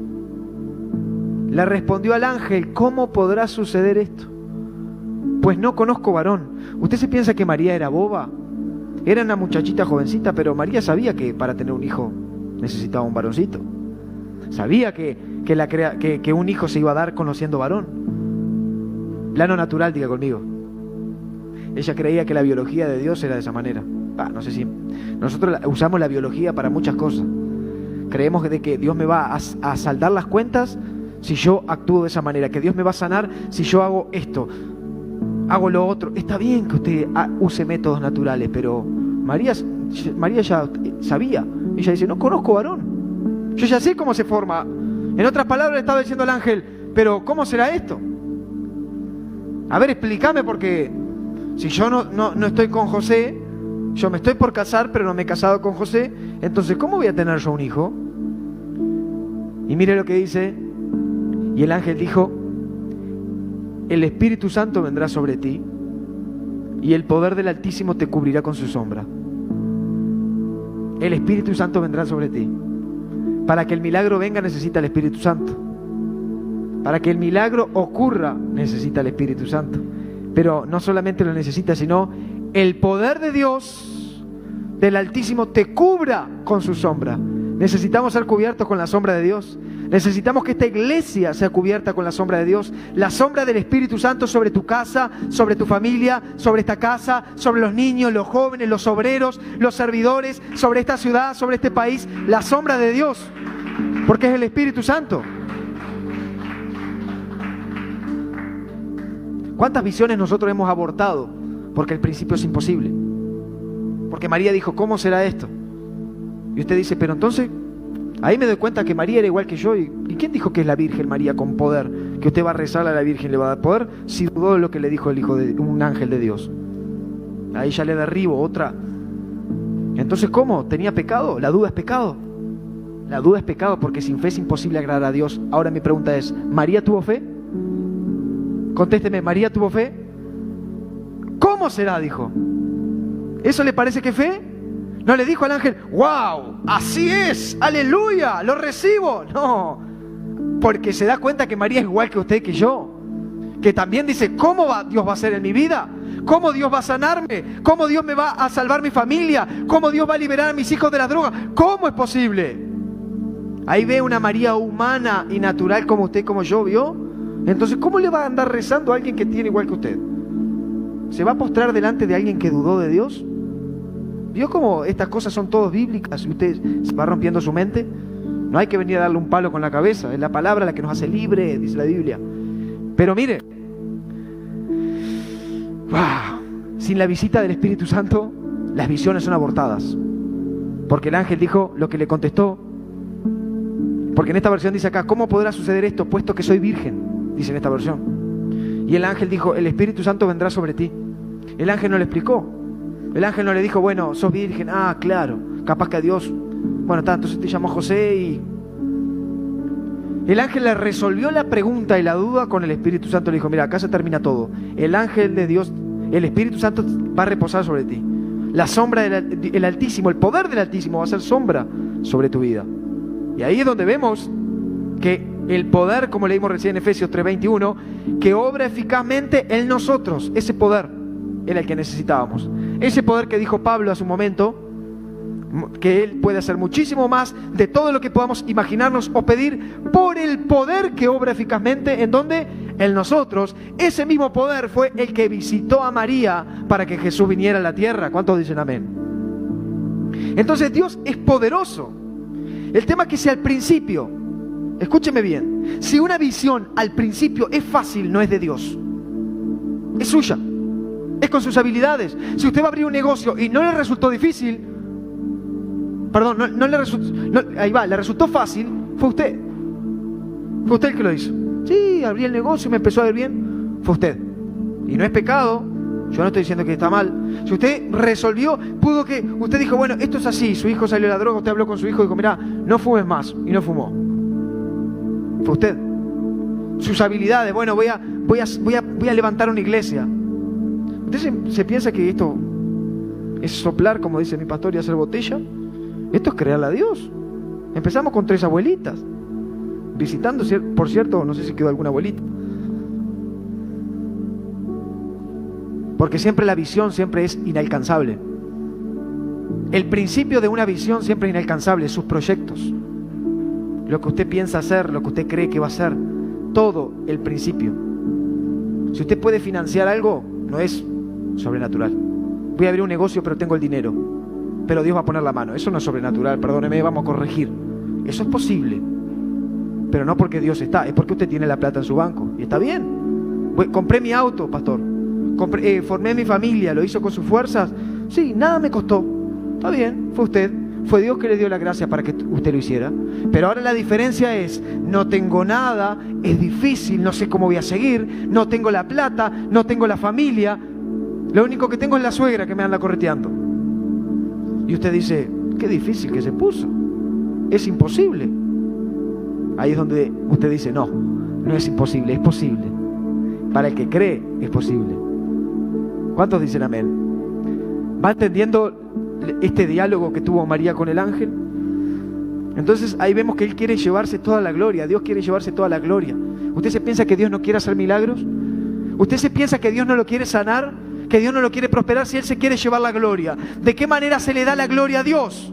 Le respondió al ángel, ¿cómo podrá suceder esto? Pues no conozco varón. ¿Usted se piensa que María era boba? Era una muchachita jovencita, pero María sabía que para tener un hijo necesitaba un varoncito. Sabía que un hijo se iba a dar conociendo varón. Plano natural, diga conmigo. Ella creía que la biología de Dios era de esa manera. No sé si... Nosotros usamos la biología para muchas cosas. Creemos de que Dios me va a saldar las cuentas si yo actúo de esa manera, que Dios me va a sanar si yo hago esto, hago lo otro. Está bien que usted use métodos naturales, pero María ya sabía. Ella dice, no conozco varón. Yo ya sé cómo se forma. En otras palabras le estaba diciendo al ángel, pero ¿cómo será esto? A ver, explícame, porque si yo no estoy con José, yo me estoy por casar, pero no me he casado con José, entonces ¿cómo voy a tener yo un hijo? Y mire lo que dice, y el ángel dijo, el Espíritu Santo vendrá sobre ti, y el poder del Altísimo te cubrirá con su sombra. El Espíritu Santo vendrá sobre ti. Para que el milagro venga necesita el Espíritu Santo. Para que el milagro ocurra necesita el Espíritu Santo. Pero no solamente lo necesita, sino el poder de Dios, del Altísimo, te cubra con su sombra. Necesitamos ser cubiertos con la sombra de Dios. Necesitamos que esta iglesia sea cubierta con la sombra de Dios. La sombra del Espíritu Santo sobre tu casa, sobre tu familia, sobre esta casa, sobre los niños, los jóvenes, los obreros, los servidores, sobre esta ciudad, sobre este país. La sombra de Dios, porque es el Espíritu Santo. ¿Cuántas visiones nosotros hemos abortado? Porque el principio es imposible. Porque María dijo, ¿cómo será esto? Y usted dice, pero entonces, ahí me doy cuenta que María era igual que yo. ¿Y quién dijo que es la Virgen María con poder? Que usted va a rezar a la Virgen, le va a dar poder, si dudó de lo que le dijo el hijo de un ángel de Dios. Ahí ya le derribo otra. Entonces, ¿cómo? ¿Tenía pecado? La duda es pecado. La duda es pecado porque sin fe es imposible agradar a Dios. Ahora mi pregunta es, ¿María tuvo fe? Contésteme, ¿María tuvo fe? ¿Cómo será? Dijo. ¿Eso le parece que fe? No le dijo al ángel, wow, así es, aleluya, lo recibo. No, porque se da cuenta que María es igual que usted, que yo. Que también dice, ¿cómo Dios va a hacer en mi vida? ¿Cómo Dios va a sanarme? ¿Cómo Dios me va a salvar mi familia? ¿Cómo Dios va a liberar a mis hijos de la droga? ¿Cómo es posible? Ahí ve una María humana y natural como usted, como yo, ¿vio? Entonces, ¿cómo le va a andar rezando a alguien que tiene igual que usted? ¿Se va a postrar delante de alguien que dudó de Dios? ¿Vio cómo estas cosas son todas bíblicas y usted se va rompiendo su mente? No hay que venir a darle un palo con la cabeza. Es la palabra la que nos hace libre, dice la Biblia. Pero mire, wow, sin la visita del Espíritu Santo, las visiones son abortadas. Porque el ángel dijo lo que le contestó. Porque en esta versión dice acá, ¿cómo podrá suceder esto puesto que soy virgen? Dice en esta versión. Y el ángel dijo, el Espíritu Santo vendrá sobre ti. El ángel no le explicó. El ángel no le dijo, bueno, sos virgen. Ah, claro, capaz que a Dios, bueno, entonces te llamó José y... El ángel le resolvió la pregunta y la duda con el Espíritu Santo. Le dijo, mira, acá se termina todo. El ángel de Dios, el Espíritu Santo va a reposar sobre ti. La sombra del Altísimo, el poder del Altísimo va a ser sombra sobre tu vida. Y ahí es donde vemos que el poder, como leímos recién en Efesios 3:21, que obra eficazmente en nosotros, ese poder era el que necesitábamos. Ese poder que dijo Pablo a su momento, que Él puede hacer muchísimo más de todo lo que podamos imaginarnos o pedir por el poder que obra eficazmente, ¿en dónde? En nosotros. Ese mismo poder fue el que visitó a María para que Jesús viniera a la tierra. ¿Cuántos dicen amén? Entonces Dios es poderoso. El tema es que si al principio, escúcheme bien, si una visión al principio es fácil, no es de Dios, es suya, es con sus habilidades. Si usted va a abrir un negocio y no le resultó difícil, perdón, no le resultó, ahí va, le resultó fácil, fue usted el que lo hizo. Sí, abrí el negocio y me empezó a ir bien, fue usted. Y no es pecado, yo no estoy diciendo que está mal. Si usted resolvió, usted dijo, bueno, esto es así, su hijo salió de la droga, usted habló con su hijo y dijo, mira, no fumes más, y no fumó. Fue usted. Sus habilidades, bueno, voy a levantar una iglesia. ¿Usted se piensa que esto es soplar, como dice mi pastor, y hacer botella? Esto es creerle a Dios. Empezamos con 3 abuelitas, visitando, por cierto, no sé si quedó alguna abuelita. Porque siempre la visión siempre es inalcanzable. El principio de una visión siempre es inalcanzable, sus proyectos. Lo que usted piensa hacer, lo que usted cree que va a hacer, todo el principio. Si usted puede financiar algo, no es sobrenatural. Voy a abrir un negocio pero tengo el dinero, pero Dios va a poner la mano. Eso no es sobrenatural, perdóneme, vamos a corregir. Eso es posible, pero no porque Dios está, es porque usted tiene la plata en su banco. Y está bien. Compré mi auto, pastor. Formé mi familia, lo hizo con sus fuerzas. Sí, nada me costó. Está bien, fue usted. Fue Dios que le dio la gracia para que usted lo hiciera. Pero ahora la diferencia es, no tengo nada, es difícil, no sé cómo voy a seguir, no tengo la plata, no tengo la familia. Lo único que tengo es la suegra que me anda correteando. Y usted dice, qué difícil que se puso. Es imposible. Ahí es donde usted dice, no es imposible, es posible. Para el que cree, es posible. ¿Cuántos dicen amén? ¿Va entendiendo este diálogo que tuvo María con el ángel? Entonces ahí vemos que Él quiere llevarse toda la gloria. Dios quiere llevarse toda la gloria. ¿Usted se piensa que Dios no quiere hacer milagros? ¿Usted se piensa que Dios no lo quiere sanar? ¿Que Dios no lo quiere prosperar si Él se quiere llevar la gloria? ¿De qué manera se le da la gloria a Dios?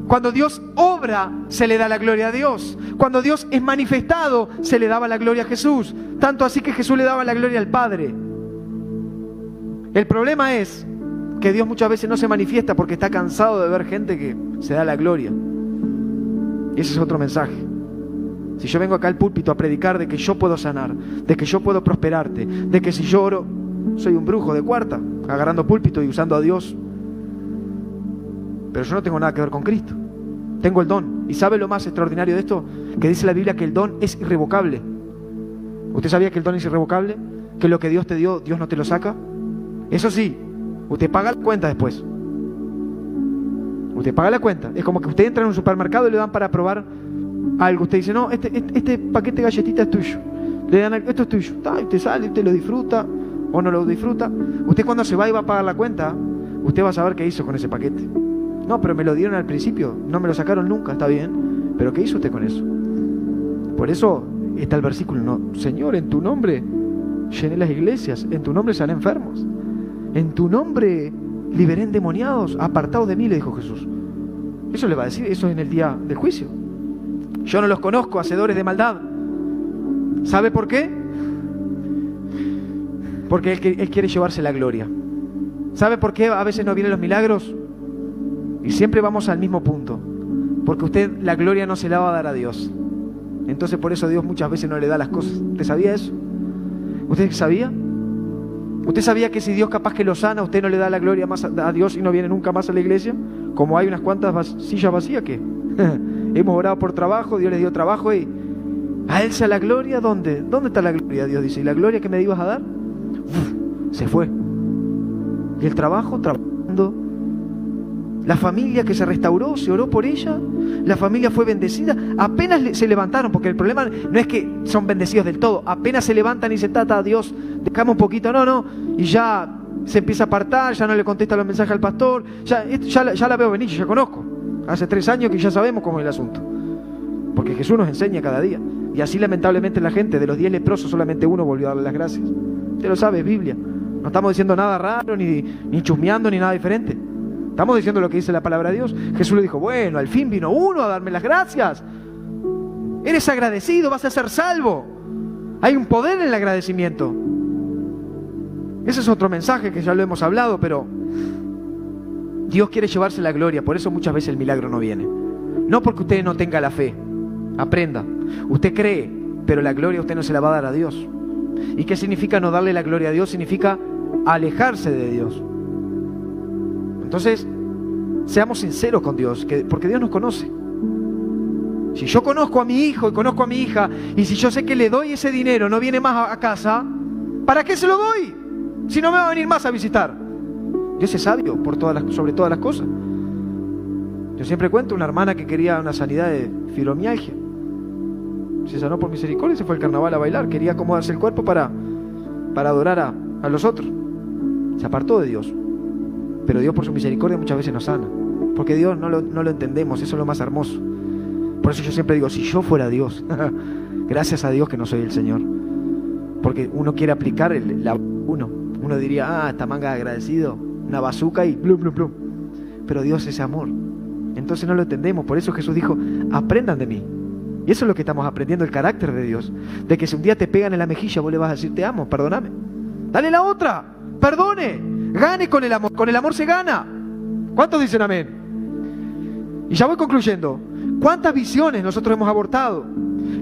Cuando Dios obra, se le da la gloria a Dios. Cuando Dios es manifestado, se le daba la gloria a Jesús. Tanto así que Jesús le daba la gloria al Padre. El problema es que Dios muchas veces no se manifiesta porque está cansado de ver gente que se da la gloria. Y ese es otro mensaje. Si yo vengo acá al púlpito a predicar de que yo puedo sanar, de que yo puedo prosperarte, de que si yo oro, soy un brujo de cuarta, agarrando púlpito y usando a Dios. Pero yo no tengo nada que ver con Cristo. Tengo el don. ¿Y sabe lo más extraordinario de esto? Que dice la Biblia que el don es irrevocable. ¿Usted sabía que el don es irrevocable? Que lo que Dios te dio, Dios no te lo saca. Eso sí, usted paga la cuenta después. Usted paga la cuenta. Es como que usted entra en un supermercado y le dan para probar algo. Usted dice, no, este paquete de galletitas es tuyo. Le dan esto es tuyo. Usted sale, usted lo disfruta o no lo disfruta. Usted cuando se va y va a pagar la cuenta, usted va a saber qué hizo con ese paquete. No, pero me lo dieron al principio, no me lo sacaron nunca, está bien. Pero ¿qué hizo usted con eso? Por eso está el versículo, no, Señor, en tu nombre llené las iglesias, en tu nombre sané enfermos, en tu nombre liberé endemoniados, apartados de mí, le dijo Jesús. Eso le va a decir, eso en el día del juicio. Yo no los conozco, hacedores de maldad. ¿Sabe por qué? Porque Él quiere llevarse la gloria. ¿Sabe por qué a veces no vienen los milagros? Y siempre vamos al mismo punto. Porque usted la gloria no se la va a dar a Dios. Entonces por eso Dios muchas veces no le da las cosas. ¿Usted sabía eso? ¿Usted sabía? ¿Usted sabía que si Dios capaz que lo sana, usted no le da la gloria más a Dios y no viene nunca más a la iglesia? Como hay unas cuantas sillas vacías que hemos orado por trabajo, Dios les dio trabajo y a Él sea la gloria. ¿Dónde? ¿Dónde está la gloria? Dios dice, ¿y la gloria que me ibas a dar? Se fue. Y el trabajo, trabajando. La familia que se restauró, se oró por ella, la familia fue bendecida, apenas se levantaron, porque el problema no es que son bendecidos del todo, apenas se levantan y se trata, Dios, dejamos un poquito, no, y ya se empieza a apartar, ya no le contesta los mensajes al pastor, ya la veo venir, yo ya conozco, hace 3 años que ya sabemos cómo es el asunto, porque Jesús nos enseña cada día, y así lamentablemente la gente, de los 10 leprosos solamente uno volvió a darle las gracias. Usted lo sabe, es Biblia, no estamos diciendo nada raro, ni chusmeando, ni nada diferente. Estamos diciendo lo que dice la palabra de Dios. Jesús le dijo, bueno, al fin vino uno a darme las gracias. Eres agradecido, vas a ser salvo. Hay un poder en el agradecimiento. Ese es otro mensaje que ya lo hemos hablado, pero Dios quiere llevarse la gloria. Por eso muchas veces el milagro no viene. No porque usted no tenga la fe. Aprenda. Usted cree, pero la gloria usted no se la va a dar a Dios. ¿Y qué significa no darle la gloria a Dios? Significa alejarse de Dios. Entonces, seamos sinceros con Dios, porque Dios nos conoce. Si yo conozco a mi hijo y conozco a mi hija, y si yo sé que le doy ese dinero, no viene más a casa, ¿para qué se lo doy? Si no me va a venir más a visitar. Dios es sabio sobre todas las cosas. Yo siempre cuento una hermana que quería una sanidad de fibromialgia. Se sanó por misericordia y se fue al carnaval a bailar. Quería acomodarse el cuerpo para adorar a los otros. Se apartó de Dios. Pero Dios por su misericordia muchas veces nos sana. Porque Dios no lo entendemos, eso es lo más hermoso. Por eso yo siempre digo, si yo fuera Dios, gracias a Dios que no soy el Señor. Porque uno quiere aplicar uno diría, esta manga de agradecido, una bazuca y plum, plum, plum. Pero Dios es amor. Entonces no lo entendemos, por eso Jesús dijo, aprendan de mí. Y eso es lo que estamos aprendiendo, el carácter de Dios. De que si un día te pegan en la mejilla, vos le vas a decir, te amo, perdóname. Dale la otra, perdone. Gane con el amor se gana. ¿Cuántos dicen amén? Y ya voy concluyendo. ¿Cuántas visiones nosotros hemos abortado?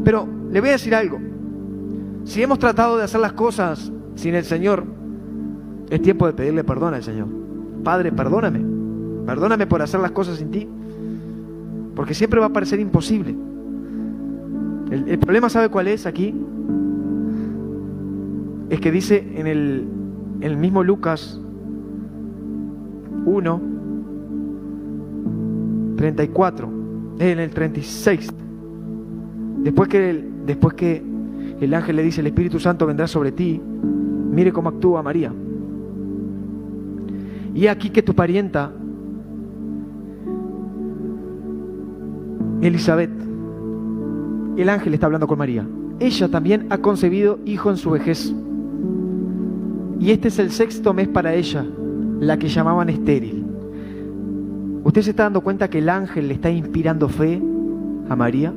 Pero le voy a decir algo. Si hemos tratado de hacer las cosas sin el Señor, es tiempo de pedirle perdón al Señor. Padre, perdóname. Perdóname por hacer las cosas sin ti. Porque siempre va a parecer imposible. El problema, ¿sabe cuál es aquí? Es que dice en el mismo Lucas 1, 34, en el 36, después que el ángel le dice, el Espíritu Santo vendrá sobre ti, mire cómo actúa María. Y aquí que tu parienta Elizabeth, el ángel está hablando con María. Ella también ha concebido hijo en su vejez. Y este es el 6º mes para ella, la que llamaban estéril. ¿Usted se está dando cuenta que el ángel le está inspirando fe a María?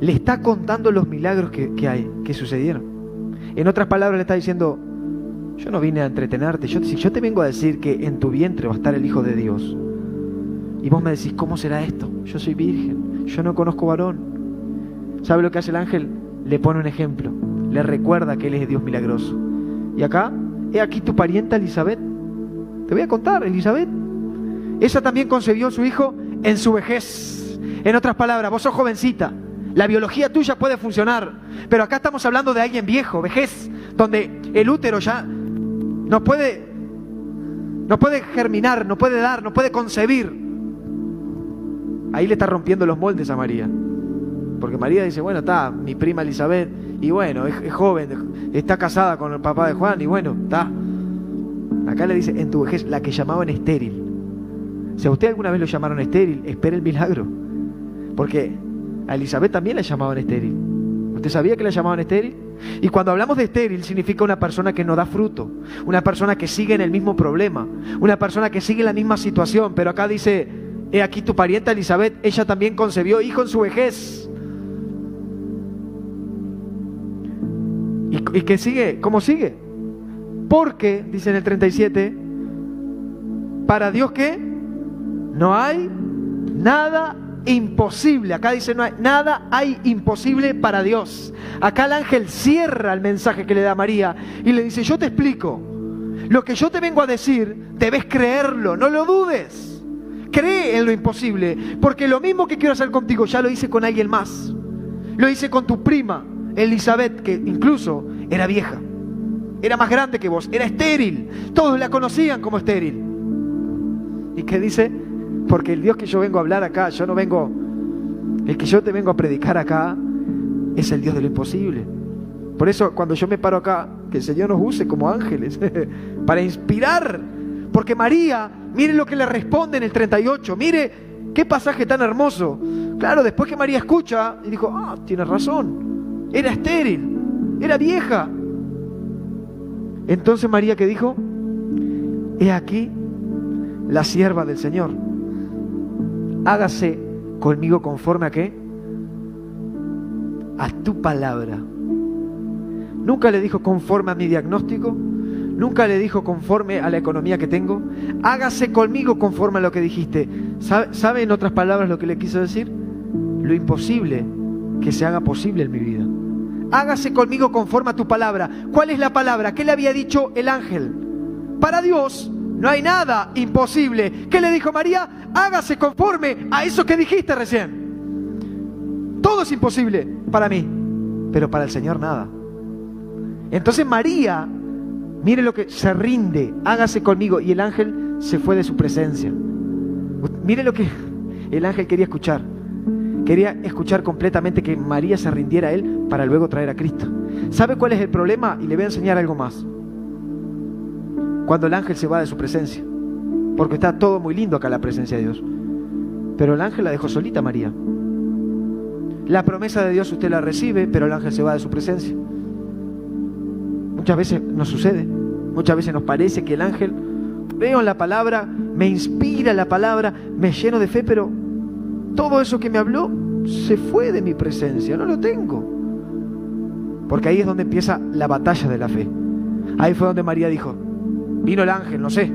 Le está contando los milagros que sucedieron. En otras palabras, le está diciendo: yo no vine a entretenerte. Si yo te vengo a decir que en tu vientre va a estar el Hijo de Dios, y vos me decís: ¿cómo será esto? Yo soy virgen, yo no conozco varón. ¿Sabe lo que hace el ángel? Le pone un ejemplo, le recuerda que Él es Dios milagroso. Y acá, he aquí tu parienta Elizabeth. Te voy a contar, Elizabeth. Ella también concebió a su hijo en su vejez. En otras palabras, vos sos jovencita, la biología tuya puede funcionar, pero acá estamos hablando de alguien viejo, vejez, donde el útero ya no puede germinar, no puede dar, no puede concebir. Ahí le está rompiendo los moldes a María. Porque María dice: bueno, está mi prima Elizabeth, y bueno, es joven, está casada con el papá de Juan, y bueno, está. Acá le dice: en tu vejez, la que llamaban estéril. Si a usted alguna vez lo llamaron estéril, espere el milagro. Porque a Elizabeth también la llamaban estéril. ¿Usted sabía que la llamaban estéril? Y cuando hablamos de estéril, significa una persona que no da fruto, una persona que sigue en el mismo problema, una persona que sigue en la misma situación. Pero acá dice: he aquí tu parienta Elizabeth, ella también concebió hijo en su vejez. ¿Y qué sigue? ¿Cómo sigue? Porque, dice en el 37, para Dios, ¿qué? No hay nada imposible. Acá dice: no hay nada, hay imposible para Dios. Acá el ángel cierra el mensaje que le da a María y le dice: yo te explico. Lo que yo te vengo a decir, debes creerlo, no lo dudes. Cree en lo imposible, porque lo mismo que quiero hacer contigo, ya lo hice con alguien más. Lo hice con tu prima Elizabeth, que incluso era vieja, era más grande que vos, era estéril. Todos la conocían como estéril. ¿Y qué dice? Porque el Dios que yo vengo a hablar acá, el que yo te vengo a predicar acá, es el Dios de lo imposible. Por eso cuando yo me paro acá, que el Señor nos use como ángeles para inspirar. Porque María, mire lo que le responde en el 38, mire qué pasaje tan hermoso. Claro, después que María escucha, y dijo: tienes razón, era estéril, era vieja. Entonces María, ¿qué dijo? He aquí la sierva del Señor, hágase conmigo conforme a ¿qué? A tu palabra. Nunca le dijo conforme a mi diagnóstico, nunca le dijo conforme a la economía que tengo. Hágase conmigo conforme a lo que dijiste. ¿Sabe en otras palabras lo que le quiso decir? Lo imposible que se haga posible en mi vida. Hágase conmigo conforme a tu palabra. ¿Cuál es la palabra? ¿Qué le había dicho el ángel? Para Dios no hay nada imposible. ¿Qué le dijo María? Hágase conforme a eso que dijiste recién. Todo es imposible para mí, pero para el Señor nada. Entonces María, mire lo que se rinde: hágase conmigo. Y el ángel se fue de su presencia. Mire lo que el ángel quería escuchar. Quería escuchar completamente que María se rindiera a él para luego traer a Cristo. ¿Sabe cuál es el problema? Y le voy a enseñar algo más. Cuando el ángel se va de su presencia, porque está todo muy lindo acá la presencia de Dios, pero el ángel la dejó solita a María. La promesa de Dios usted la recibe, pero el ángel se va de su presencia. Muchas veces nos sucede, muchas veces nos parece que el ángel, veo en la palabra, me inspira la palabra, me lleno de fe, pero todo eso que me habló se fue de mi presencia, no lo tengo. Porque ahí es donde empieza la batalla de la fe. Ahí fue donde María dijo: vino el ángel, no sé,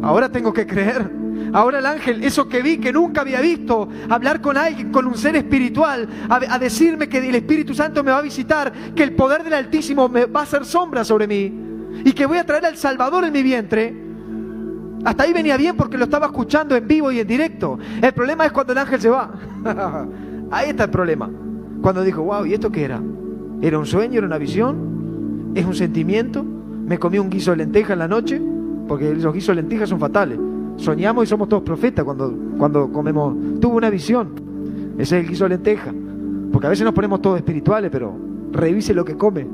ahora tengo que creer. Ahora el ángel, eso que vi, que nunca había visto, hablar con alguien, con un ser espiritual, a decirme que el Espíritu Santo me va a visitar, que el poder del Altísimo me va a hacer sombra sobre mí, y que voy a traer al Salvador en mi vientre. Hasta ahí venía bien porque lo estaba escuchando en vivo y en directo. El problema es cuando el ángel se va. Ahí está el problema. Cuando dijo: wow, ¿y esto qué era? ¿Era un sueño? ¿Era una visión? ¿Es un sentimiento? ¿Me comí un guiso de lenteja en la noche? Porque los guisos de lentejas son fatales. Soñamos y somos todos profetas cuando comemos. Tuve una visión. Ese es el guiso de lenteja. Porque a veces nos ponemos todos espirituales, pero revise lo que come.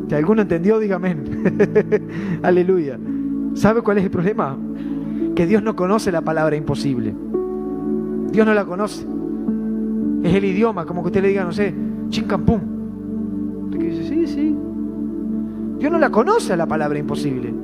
Si alguno entendió, diga amén. Aleluya. ¿Sabe cuál es el problema? Que Dios no conoce la palabra imposible. Dios no la conoce. Es el idioma, como que usted le diga, no sé, chincampum. Usted que dice, sí, sí. Dios no la conoce a la palabra imposible.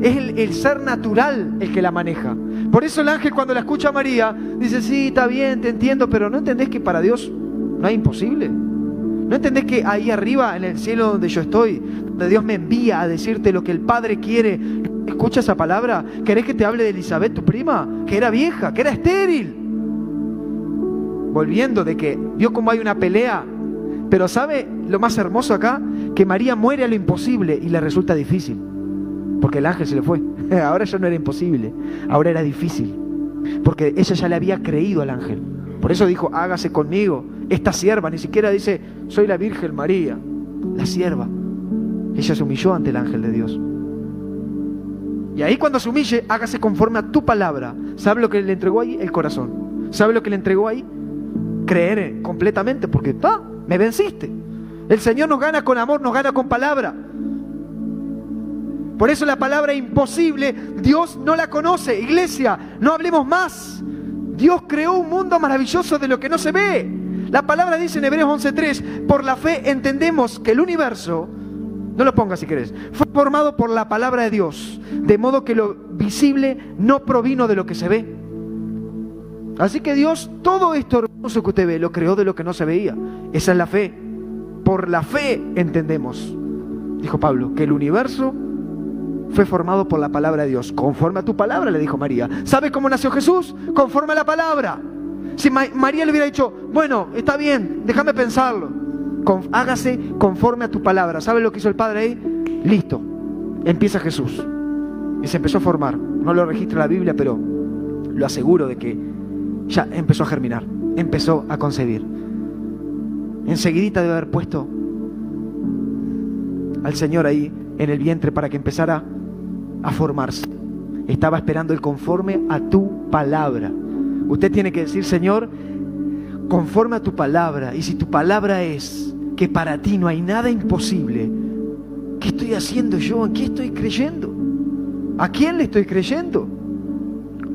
Es el ser natural el que la maneja. Por eso el ángel, cuando la escucha a María, dice, sí, está bien, te entiendo, pero ¿no entendés que para Dios no hay imposible? ¿No entendés que ahí arriba, en el cielo donde yo estoy, donde Dios me envía a decirte lo que el Padre quiere, escucha esa palabra? ¿Querés que te hable de Elizabeth, tu prima? Que era vieja, que era estéril. Volviendo de que vio cómo hay una pelea. Pero ¿sabe lo más hermoso acá? Que María muere a lo imposible y le resulta difícil. Porque el ángel se le fue. Ahora ya no era imposible, ahora era difícil. Porque ella ya le había creído al ángel. Por eso dijo, hágase conmigo esta sierva. Ni siquiera dice, soy la Virgen María, la sierva. Ella se humilló ante el ángel de Dios. Y ahí cuando se humille, hágase conforme a tu palabra. ¿Sabe lo que le entregó ahí? El corazón. ¿Sabe lo que le entregó ahí? Creer completamente, porque me venciste. El Señor nos gana con amor, nos gana con palabra. Por eso la palabra imposible, Dios no la conoce. Iglesia, no hablemos más. Dios creó un mundo maravilloso de lo que no se ve. La palabra dice en Hebreos 11:3, por la fe entendemos que el universo, no lo pongas si querés, fue formado por la palabra de Dios, de modo que lo visible no provino de lo que se ve. Así que Dios, todo esto hermoso que usted ve, lo creó de lo que no se veía. Esa es la fe. Por la fe entendemos, dijo Pablo, que el universo fue formado por la palabra de Dios. Conforme a tu palabra, le dijo María. ¿Sabe cómo nació Jesús? Conforme a la palabra. Si María le hubiera dicho, bueno, está bien, déjame pensarlo. Hágase conforme a tu palabra. ¿Sabe lo que hizo el Padre ahí? Listo. Empieza Jesús. Y se empezó a formar. No lo registra la Biblia, pero lo aseguro de que ya empezó a germinar. Empezó a concebir. Enseguidita debe haber puesto al Señor ahí en el vientre para que empezara a formarse. Estaba esperando el conforme a tu palabra. Usted tiene que decir, Señor, conforme a tu palabra. Y si tu palabra es que para ti no hay nada imposible, ¿qué estoy haciendo yo? ¿En qué estoy creyendo? ¿A quién le estoy creyendo?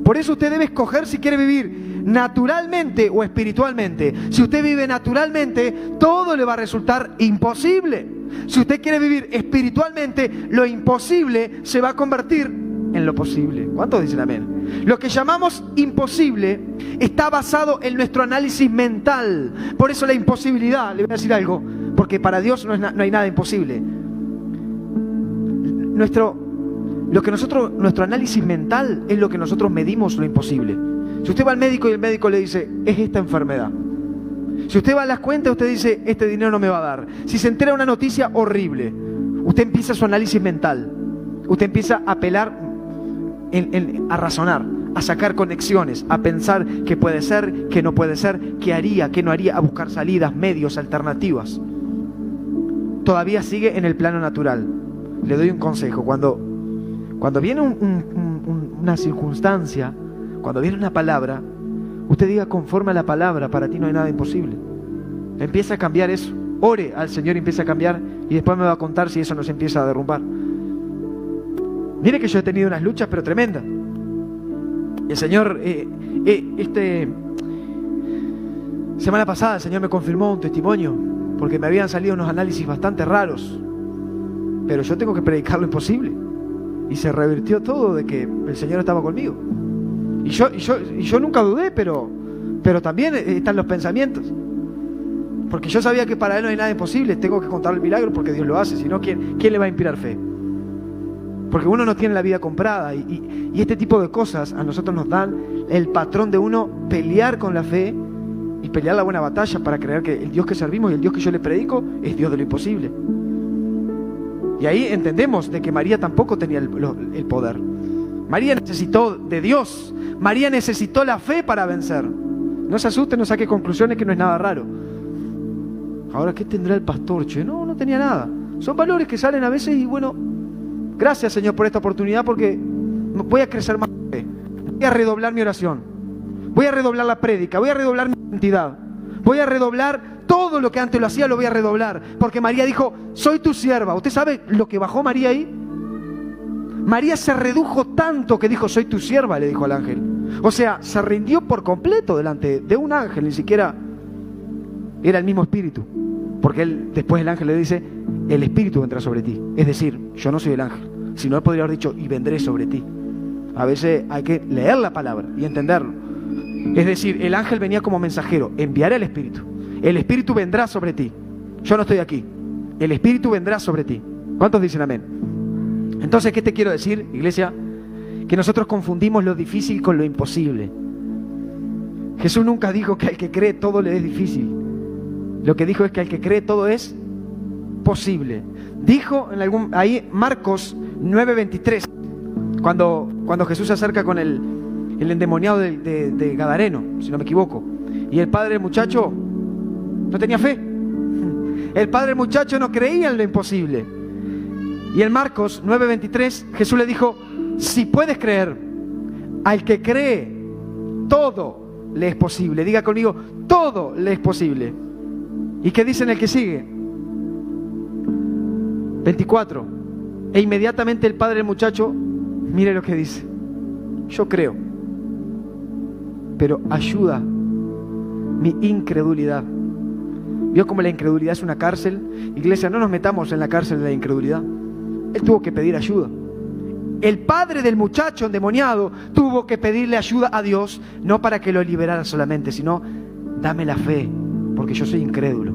Por eso usted debe escoger si quiere vivir naturalmente o espiritualmente. Si usted vive naturalmente, todo le va a resultar imposible. Si usted quiere vivir espiritualmente, lo imposible se va a convertir en lo posible. ¿Cuántos dicen amén? Lo que llamamos imposible está basado en nuestro análisis mental. Por eso la imposibilidad, le voy a decir algo, porque para Dios no hay nada imposible. Nuestro análisis mental es lo que nosotros medimos lo imposible. Si usted va al médico y el médico le dice, es esta enfermedad. Si usted va a las cuentas, usted dice, este dinero no me va a dar. Si se entera una noticia horrible, usted empieza su análisis mental. Usted empieza a apelar, a razonar, a sacar conexiones, a pensar qué puede ser, qué no puede ser, qué haría, qué no haría, a buscar salidas, medios, alternativas. Todavía sigue en el plano natural. Le doy un consejo. Cuando viene una circunstancia, cuando viene una palabra, usted diga conforme a la palabra, para ti no hay nada imposible. Empieza a cambiar eso. Ore al Señor y empieza a cambiar, y después me va a contar si eso nos empieza a derrumbar. Mire que yo he tenido unas luchas, pero tremendas. El Señor, semana pasada el Señor me confirmó un testimonio, porque me habían salido unos análisis bastante raros, pero yo tengo que predicar lo imposible. Y se revirtió todo de que el Señor estaba conmigo. Y yo nunca dudé, pero también están los pensamientos. Porque yo sabía que para Él no hay nada imposible. Tengo que contar el milagro porque Dios lo hace. Si no, ¿quién le va a inspirar fe? Porque uno no tiene la vida comprada. Y este tipo de cosas a nosotros nos dan el patrón de uno pelear con la fe y pelear la buena batalla para creer que el Dios que servimos y el Dios que yo le predico es Dios de lo imposible. Y ahí entendemos de que María tampoco tenía el poder. María necesitó de Dios. María necesitó la fe para vencer. No se asuste, no saque conclusiones, que no es nada raro. Ahora, ¿qué tendrá el pastor? Che, no tenía nada. Son valores que salen a veces y bueno, gracias Señor por esta oportunidad, porque voy a crecer más fe. Voy a redoblar mi oración. Voy a redoblar la prédica. Voy a redoblar mi identidad. Voy a redoblar todo lo que antes lo hacía, lo voy a redoblar. Porque María dijo, soy tu sierva. ¿Usted sabe lo que bajó María ahí? María se redujo tanto que dijo, soy tu sierva, le dijo al ángel. O sea, se rindió por completo delante de un ángel, ni siquiera era el mismo espíritu, porque después el ángel le dice, el espíritu vendrá sobre ti. Es decir, yo no soy el ángel, sino él podría haber dicho, y vendré sobre ti. A veces hay que leer la palabra y entenderlo. Es decir, el ángel venía como mensajero, enviaré al espíritu. El espíritu vendrá sobre ti. Yo no estoy aquí. El espíritu vendrá sobre ti. ¿Cuántos dicen amén? Entonces, ¿qué te quiero decir, iglesia? Que nosotros confundimos lo difícil con lo imposible. Jesús nunca dijo que al que cree todo le es difícil. Lo que dijo es que al que cree todo es posible. Dijo ahí Marcos 9:23, cuando Jesús se acerca con el endemoniado de Gadareno, si no me equivoco, y el padre del muchacho no tenía fe. El padre del muchacho no creía en lo imposible. Y en Marcos 9:23 Jesús le dijo, si puedes creer, al que cree todo le es posible. Diga conmigo, todo le es posible. ¿Y qué dice en el que sigue? 24. E inmediatamente el padre del muchacho, mire lo que dice, yo creo, pero ayuda mi incredulidad. ¿Vio cómo la incredulidad es una cárcel? Iglesia, no nos metamos en la cárcel de la incredulidad. Él tuvo que pedir ayuda. El padre del muchacho endemoniado tuvo que pedirle ayuda a Dios, no para que lo liberara solamente, sino dame la fe, porque yo soy incrédulo,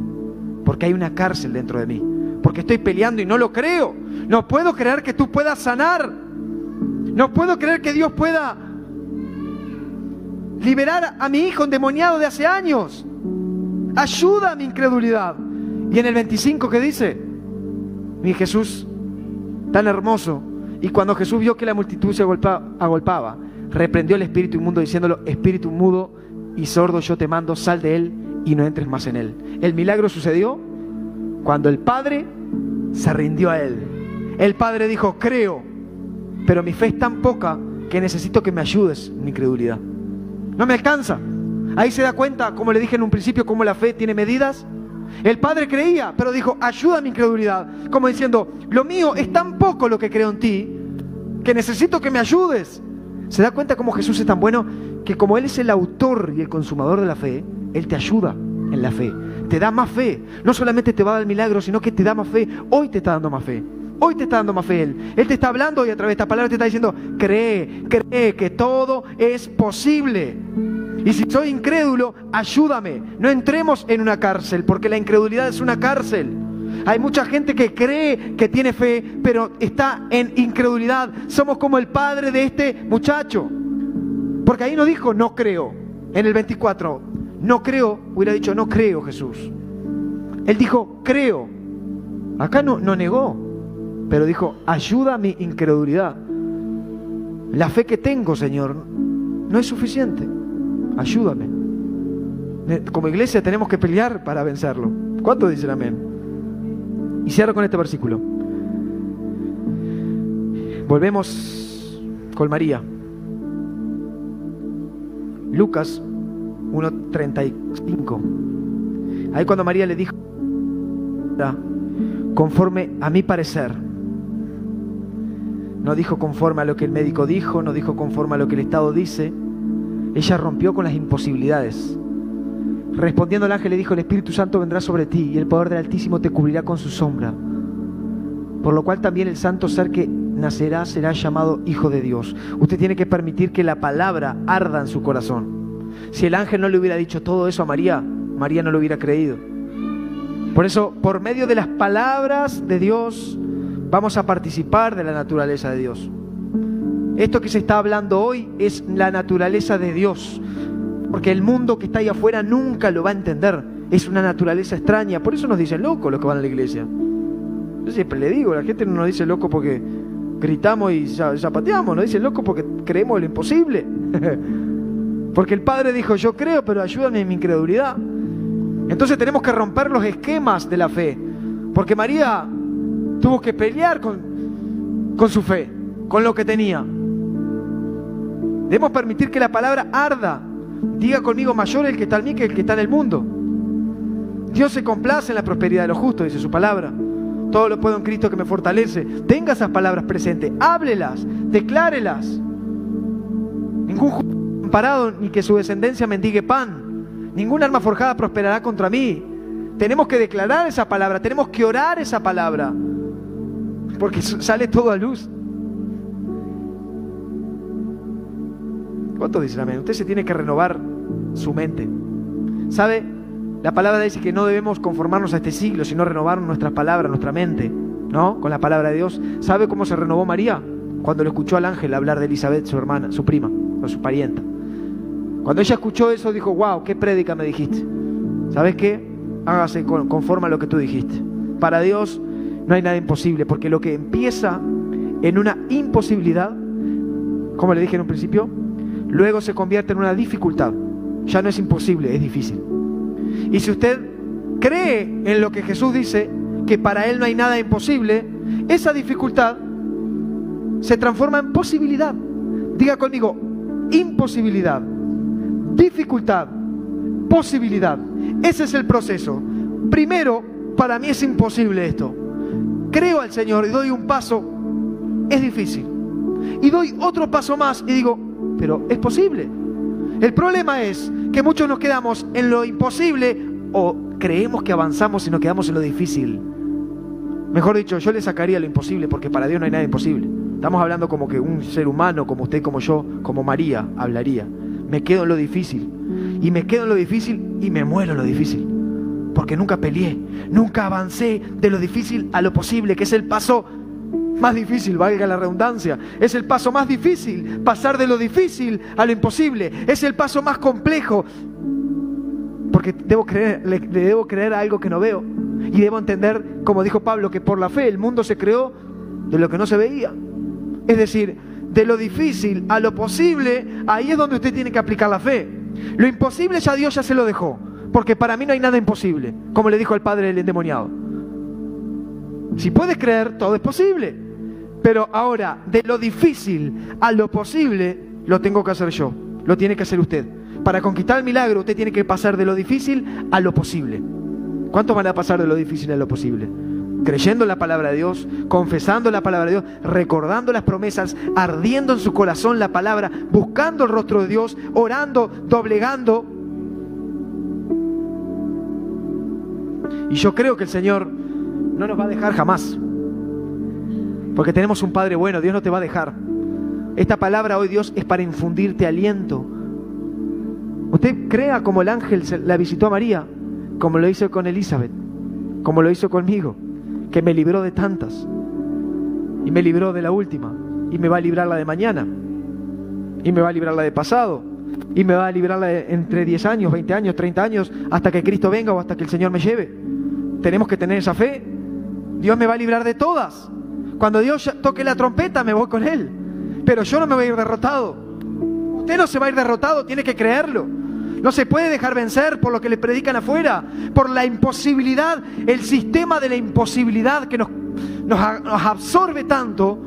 porque hay una cárcel dentro de mí, porque estoy peleando y no lo creo. No puedo creer que tú puedas sanar. No puedo creer que Dios pueda liberar a mi hijo endemoniado de hace años. Ayuda a mi incredulidad. Y en el 25, ¿qué dice? Mi Jesús, tan hermoso. Y cuando Jesús vio que la multitud se agolpaba, reprendió al espíritu inmundo diciéndolo, espíritu mudo y sordo, yo te mando, sal de él y no entres más en él. El milagro sucedió cuando el Padre se rindió a él. El Padre dijo, creo, pero mi fe es tan poca que necesito que me ayudes en mi incredulidad. No me alcanza. Ahí se da cuenta, como le dije en un principio, cómo la fe tiene medidas. El Padre creía, pero dijo, ayuda a mi incredulidad. Como diciendo, lo mío es tan poco lo que creo en ti, que necesito que me ayudes. ¿Se da cuenta cómo Jesús es tan bueno? Que como Él es el autor y el consumador de la fe, Él te ayuda en la fe. Te da más fe. No solamente te va a dar el milagro, sino que te da más fe. Hoy te está dando más fe. Hoy te está dando más fe Él. Él te está hablando y a través de esta palabra te está diciendo, cree que todo es posible. Y si soy incrédulo, ayúdame. No entremos en una cárcel, porque la incredulidad es una cárcel. Hay mucha gente que cree que tiene fe, pero está en incredulidad. Somos como el padre de este muchacho. Porque ahí no dijo, no creo. En el 24, no creo, hubiera dicho, no creo, Jesús. Él dijo, creo. Acá no negó, pero dijo, ayuda a mi incredulidad. La fe que tengo, Señor, no es suficiente. Ayúdame. Como iglesia tenemos que pelear para vencerlo. ¿Cuántos dicen amén? Y cierro con este versículo. Volvemos con María. Lucas 1:35. Ahí cuando María le dijo, conforme a mi parecer. No dijo conforme a lo que el médico dijo, no dijo conforme a lo que el Estado dice. Ella rompió con las imposibilidades. Respondiendo el ángel le dijo, el Espíritu Santo vendrá sobre ti y el poder del Altísimo te cubrirá con su sombra. Por lo cual también el santo ser que nacerá será llamado Hijo de Dios. Usted tiene que permitir que la palabra arda en su corazón. Si el ángel no le hubiera dicho todo eso a María, María no lo hubiera creído. Por eso, por medio de las palabras de Dios, vamos a participar de la naturaleza de Dios. Esto que se está hablando hoy es la naturaleza de Dios, porque el mundo que está ahí afuera nunca lo va a entender. Es una naturaleza extraña. Por eso nos dicen locos los que van a la iglesia. Yo siempre le digo, la gente no nos dice loco porque gritamos y zapateamos, nos dice loco porque creemos lo imposible. Porque el Padre dijo, yo creo, pero ayúdame en mi incredulidad. Entonces tenemos que romper los esquemas de la fe, porque María tuvo que pelear con su fe, con lo que tenía. Debemos permitir que la palabra arda. Diga conmigo, mayor el que está en mí que el que está en el mundo. Dios se complace en la prosperidad de los justos, dice su palabra. Todo lo puedo en Cristo que me fortalece. Tenga esas palabras presentes, háblelas, declárelas. Ningún justo amparado ni que su descendencia mendigue pan. Ningún arma forjada prosperará contra mí. tenemos que declarar esa palabra, tenemos que orar esa palabra, porque sale todo a luz. ¿Cuántos dicen amén? Usted se tiene que renovar su mente. ¿Sabe? La palabra dice que no debemos conformarnos a este siglo, sino renovar nuestras palabras, nuestra mente, ¿no? Con la palabra de Dios. ¿Sabe cómo se renovó María? Cuando le escuchó al ángel hablar de Elizabeth, su hermana, su prima, o su parienta. Cuando ella escuchó eso, dijo, wow, qué prédica me dijiste. ¿Sabes qué? Hágase conforme a lo que tú dijiste. Para Dios no hay nada imposible, porque lo que empieza en una imposibilidad, como le dije en un principio, luego se convierte en una dificultad. Ya no es imposible, es difícil. Y si usted cree en lo que Jesús dice, que para Él no hay nada imposible, esa dificultad se transforma en posibilidad. Diga conmigo, imposibilidad, dificultad, posibilidad. Ese es el proceso. Primero, para mí es imposible esto. Creo al Señor y doy un paso, es difícil. Y doy otro paso más y digo, pero es posible. El problema es que muchos nos quedamos en lo imposible o creemos que avanzamos y nos quedamos en lo difícil. Mejor dicho, yo le sacaría lo imposible, porque para Dios no hay nada imposible. Estamos hablando como que un ser humano, como usted, como yo, como María, hablaría. Me quedo en lo difícil. Y me quedo en lo difícil y me muero en lo difícil. Porque nunca peleé, nunca avancé de lo difícil a lo posible, que es el paso más difícil, valga la redundancia. Es el paso más difícil, pasar de lo difícil a lo imposible. Es el paso más complejo, porque le debo creer a algo que no veo. Y debo entender, como dijo Pablo, que por la fe el mundo se creó de lo que no se veía. Es decir, de lo difícil a lo posible, ahí es donde usted tiene que aplicar la fe. Lo imposible ya Dios ya se lo dejó, porque para mí no hay nada imposible, como le dijo al padre del endemoniado. Si puedes creer, todo es posible. Pero ahora, de lo difícil a lo posible, lo tengo que hacer yo, lo tiene que hacer usted. Para conquistar el milagro, usted tiene que pasar de lo difícil a lo posible. ¿Cuántos van a pasar de lo difícil a lo posible? Creyendo en la palabra de Dios, confesando la palabra de Dios, recordando las promesas, ardiendo en su corazón la palabra, buscando el rostro de Dios, orando, doblegando. Y yo creo que el Señor no nos va a dejar jamás, porque tenemos un Padre bueno. Dios no te va a dejar. Esta palabra hoy, Dios, es para infundirte aliento. Usted crea como el ángel la visitó a María, como lo hizo con Elizabeth, como lo hizo conmigo, que me libró de tantas, y me libró de la última, y me va a librar la de mañana, y me va a librar la de pasado, y me va a librar la de entre 10 años, 20 años, 30 años, hasta que Cristo venga o hasta que el Señor me lleve. Tenemos que tener esa fe. Dios me va a librar de todas. Cuando Dios toque la trompeta, me voy con Él, pero yo no me voy a ir derrotado. Usted no se va a ir derrotado, tiene que creerlo. No se puede dejar vencer por lo que le predican afuera, por la imposibilidad, el sistema de la imposibilidad que nos absorbe tanto,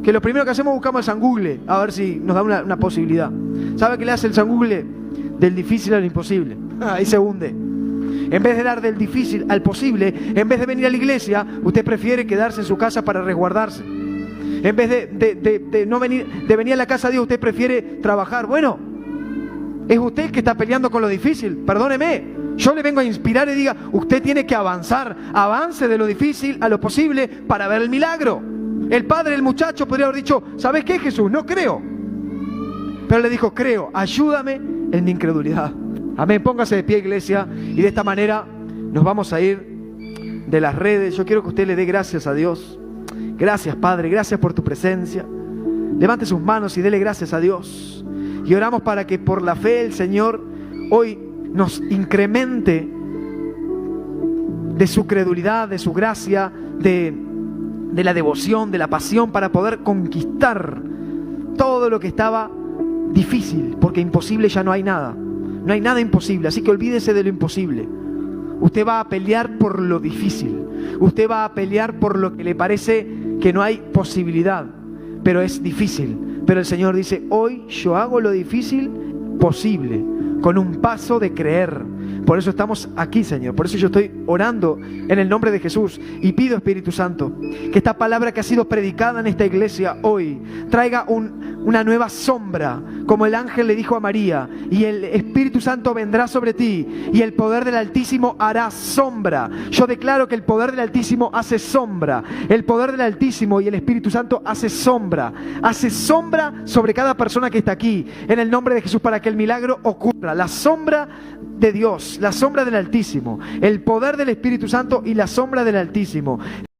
que lo primero que hacemos es buscamos el San Google, a ver si nos da una posibilidad. ¿Sabe qué le hace el San Google? Del difícil al imposible. Ahí se hunde. En vez de dar del difícil al posible, en vez de venir a la iglesia, usted prefiere quedarse en su casa para resguardarse. En vez de venir a la casa de Dios, usted prefiere trabajar. Bueno, es usted el que está peleando con lo difícil. Perdóneme, yo le vengo a inspirar y diga, usted tiene que avanzar. Avance de lo difícil a lo posible para ver el milagro. El padre del muchacho podría haber dicho, ¿sabes qué, Jesús? No creo. Pero le dijo, creo, ayúdame en mi incredulidad. Amén, póngase de pie, iglesia, y de esta manera nos vamos a ir de las redes. Yo quiero que usted le dé gracias a Dios. Gracias, Padre, gracias por tu presencia. Levante sus manos y dele gracias a Dios. Y oramos para que por la fe el Señor hoy nos incremente de su credulidad, de su gracia, de la devoción, de la pasión, para poder conquistar todo lo que estaba difícil, porque imposible ya no hay nada. No hay nada imposible, así que olvídese de lo imposible. Usted va a pelear por lo difícil. Usted va a pelear por lo que le parece que no hay posibilidad, pero es difícil. Pero el Señor dice, hoy yo hago lo difícil posible, con un paso de creer. Por eso estamos aquí, Señor. Por eso yo estoy orando en el nombre de Jesús y pido, Espíritu Santo, que esta palabra que ha sido predicada en esta iglesia hoy traiga un una nueva sombra, como el ángel le dijo a María, y el Espíritu Santo vendrá sobre ti, y el poder del Altísimo hará sombra. Yo declaro que el poder del Altísimo hace sombra. El poder del Altísimo y el Espíritu Santo hace sombra sobre cada persona que está aquí, en el nombre de Jesús, para que el milagro ocurra. La sombra de Dios, la sombra del Altísimo, el poder del Espíritu Santo y la sombra del Altísimo.